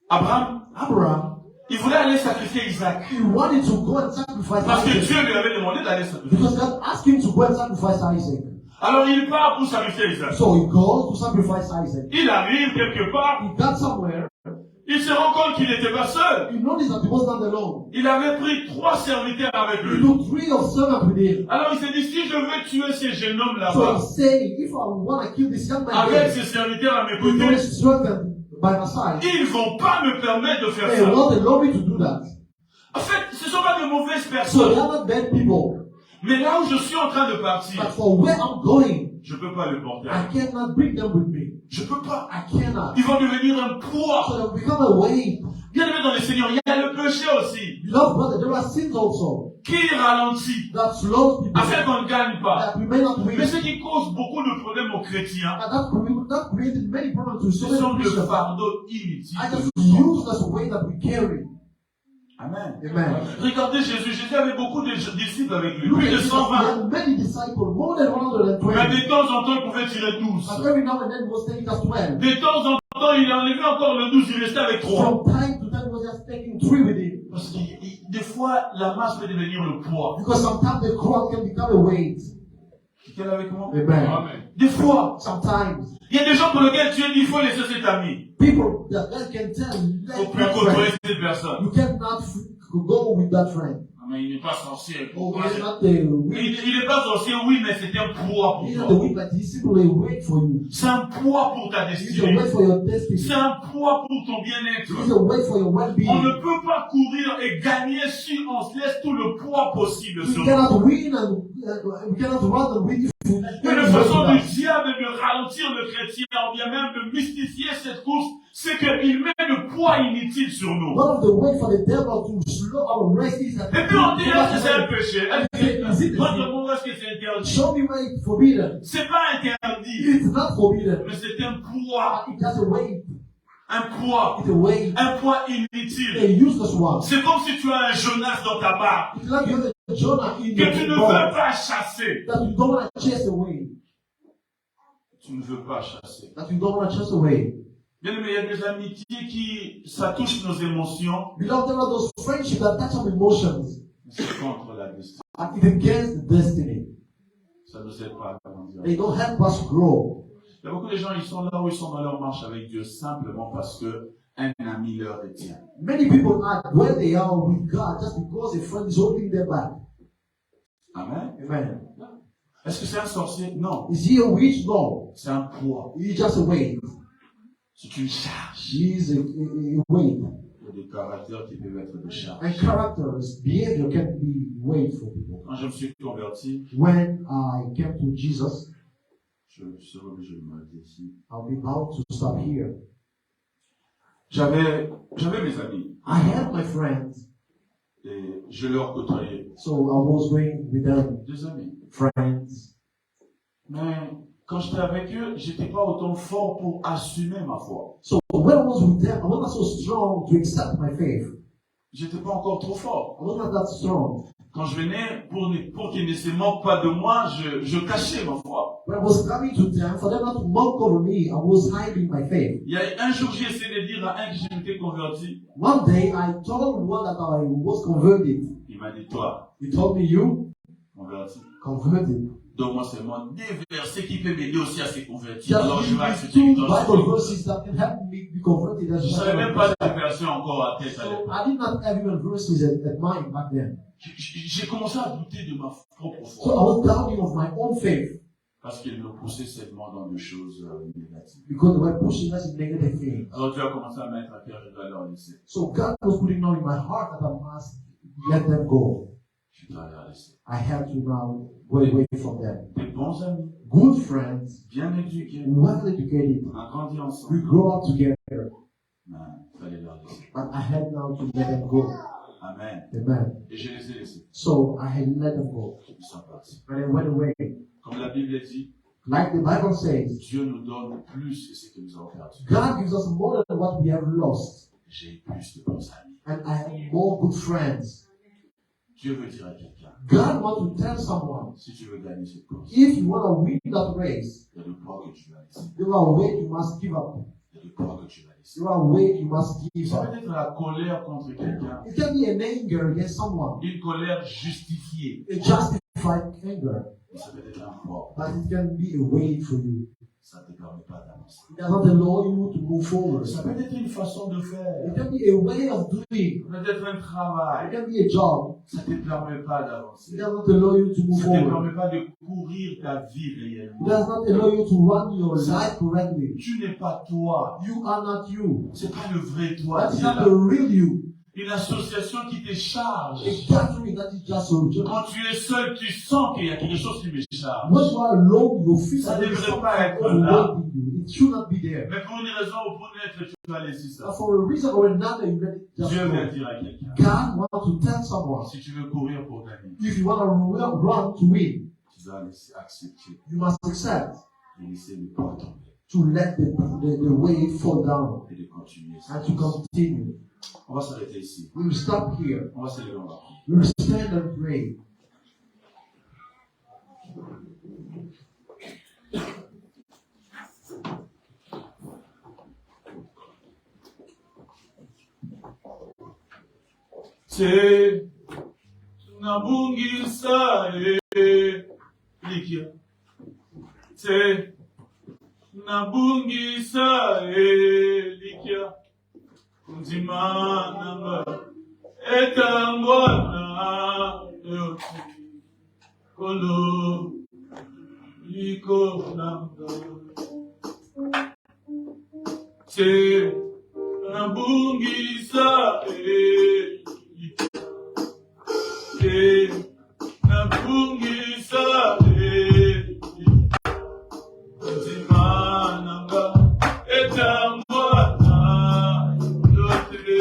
Abraham, il voulait aller sacrifier Isaac. He wanted to go and sacrifice Parce que Isaac. Dieu lui avait demandé d'aller sacrifier. Because God asked him to go and sacrifice Isaac. Alors il part pour sacrifier Isaac. So he goes to sacrifice Isaac. Il arrive quelque part, He got somewhere. il se rend compte qu'il n'était pas seul. He noticed that he was not alone. Il avait pris 3 serviteurs avec He lui. took 3 of servants with him. Alors il s'est dit, si je veux tuer ces jeunes hommes So là-bas, he's saying, if I want to kill this young man avec here, ces serviteurs à mes with côtés, those servants by my side, ils ne vont pas me permettre de faire they ça. won't allow me to do that. En fait, ce ne sont pas de mauvaises So personnes. they are not bad people. Mais là où je suis en train de partir, But for where I'm going, je ne peux pas le porter. I cannot bring them with me. Je ne peux pas. I cannot. Ils vont devenir un poids. So they become a weight. Bien aimé dans le Seigneur, il y a le péché aussi Beloved brother, there are sins also qui ralentit that slows people, afin qu'on ne gagne pas. that we may not win. Mais ce qui cause beaucoup de problèmes aux chrétiens, And that created many problems to so ce sont many de Christians. fardeaux inutiles. I just useless way that we carry. Amen. Amen. Regardez Jésus. Jésus avait beaucoup de disciples avec lui. Look Plus at de Jesus, 120. he had many disciples, more than 120. Mais de temps en temps, il pouvait tirer 12. But every now and then he was taking just 12. De temps en temps, il enlevait encore le 12. Il restait avec 3. From time to time he was just taking 3 with him. Parce que des fois, la masse peut devenir le poids. Because sometimes the crowd can become a weight. Quel avec moi? Amen. Des fois, Sometimes il y a des gens pour lesquels Dieu dit il faut laisser cet ami. people that God can tell Il ne faut let plus that côtoyer friend. cette personne. You cannot go with that friend. Ah, mais il n'est pas sorcier. Oh, Pourquoi he is c'est- not the weak. Il n'est pas sorcier, oui, mais c'est un poids He is pour not the toi. weak, but he is simply a weight for you. C'est un poids pour ta He is a destinée. weight for your destiny. C'est un poids pour ton He bien-être. is a weight for your On well-being. ne peut pas courir et gagner si on se laisse tout le poids possible We sur nous. cannot win and we cannot run and win if we Et la façon du diable de ralentir le chrétien, ou bien même de mystifier cette course, c'est qu'il met le poids inutile sur nous. One of the ways for the devil to slow our race is that Et puis on dit, est-ce que c'est un péché? Is it- Montre-moi est-ce que c'est interdit. show me where it's forbidden. C'est pas interdit, It's not forbidden. mais c'est un poids. It's just a weight. Un poids. It's a weight. Un poids inutile. A useless one. C'est comme si tu as un Jonas dans ta barre It's like you have a Jonah in que tu ne your veux boat pas chasser. that you don't want to chase away. Tu ne veux pas chasser. That you don't want to chase away. Bien aimé, il y a des amitiés qui, ça touche nos émotions, Beloved, there are those friendships that touch our emotions. c'est contre la destinée. And it against the destiny. Ça ne nous aide pas à grandir. They don't help us grow. Il y a beaucoup de gens, ils sont là où ils sont dans leur marche avec Dieu simplement parce que un ami leur retient. Many people are where they are with God just because a friend is holding them back. Amen. Amen. Est-ce que c'est un sorcier? Non. Is he a witch? No. C'est un poids. He's just a weight. C'est une charge. He is a weight. Il y a des caractères qui peuvent être de charge. And characters, behavior can be weight for people. Quand je me suis converti, When I came to Jesus, je serai obligé de m'arrêter ici. I'll be bound to stop here. J'avais mes amis I had my friends, et je leur côtoyais. so I was going with them, Des amis. friends. Mais quand j'étais avec eux, j'étais pas autant fort pour assumer ma foi. So when I was with them, I was not so strong to accept my faith. J'étais pas encore trop fort. I was not that strong. Quand je venais, pour qu'ils ne se moquent pas de moi, je cachais ma foi. When I was coming to them, for them not to mock over me, I was hiding my faith. Il y a un jour, j'ai essayé de dire à un que je m'étais converti. One day, I told one that I was converted. Il m'a dit, toi, He told me, you converti. converted. Donne-moi seulement des versets qui peuvent m'aider aussi à se convertir. Just Alors je give vais me accepter two ton Bible verses that can help me be converted as Je ne a savais même pas person. de verset encore à tête à So l'époque. I did not have even verses at mind back then. J'ai commencé à douter de ma propre So I foi. was doubting of my own faith Parce qu'il me poussait seulement dans des choses négatives. because they were pushing us in negative things. Alors Dieu a commencé à mettre à cœur, je dois leur laisser. So God was putting on in my heart that I must let them go. Je dois leur laisser. I had to now go away from them. Des bons amis, Good friends, bien éduqués, well educated, on a grandi we ensemble. grow up together, Mais il fallait leur laisser. but I had now to let them go. Amen. Amen. Et je les ai laissés. So I had let them go. Ils sont partis. And they went away. Comme la Bible dit, Like the Bible says, Dieu nous donne plus que ce que nous avons perdu. God gives us more than what we have lost. J'ai eu plus de bons amis. And I have more good friends. Dieu veut dire à quelqu'un, God wants to tell someone, si tu veux gagner cette course, if you want to win that race, il y a de poids que tu vas laisser. there are ways you must give up. Il y a de poids que tu vas laisser. There are ways you must give Ça up. peut être la colère contre quelqu'un, It can be an anger against someone, une colère justifiée. a justified anger, Mais ça peut être un poids. but it can be a weight for you. Ça ne te permet pas d'avancer. It does not allow you to move forward. Ça peut être une façon de faire. It can be a way of doing. Ça peut être un It travail. can be a job. Ça ne te permet pas It d'avancer. does not allow you to move Ça ne te forward. permet pas de courir ta vie It réellement. does not allow you to run your life correctly. Tu n'es pas toi. You are not you. C'est pas le vrai toi. That is qui est not là. the real you. Une association qui te charge. A gathering that is just a job. Quand tu es seul, tu sens qu'il y a quelque chose qui me charge. When you are alone, you feel Ça that there is devrait something pas être là. overwhelming you. It should not be there. Mais pour une raison ou pour une autre, tu vas laisser ça. But for a reason or another, you let it just Dieu vient go. dire à quelqu'un, God wants to tell someone, si tu veux courir pour gagner, if you want to run to win, tu dois laisser accepter you must accept de laisser le pas tomber to let the weight fall down et de continuer. and to continue. On va s'arrêter ici. We will stop here. On va se lever, on va prier. We will stand and pray. Te nabungisa likia. Te nabungisa likia. Nzimana etangwana yoti. Kolo liko nanga. Te nabungisa likia. Te nabungisa Nzimananga etangwana yote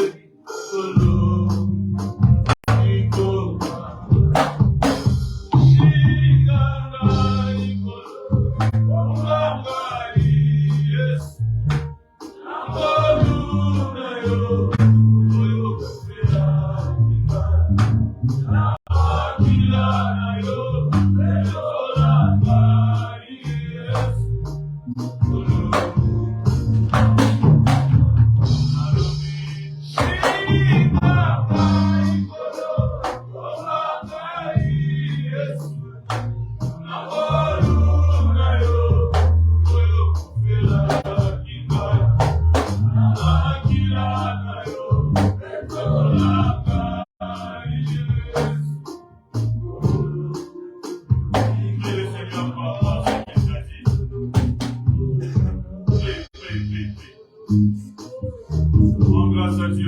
kolo iko shiganga ikolo ongangari yes ambaluna yo oyo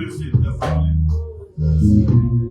Dieu s'est parlé.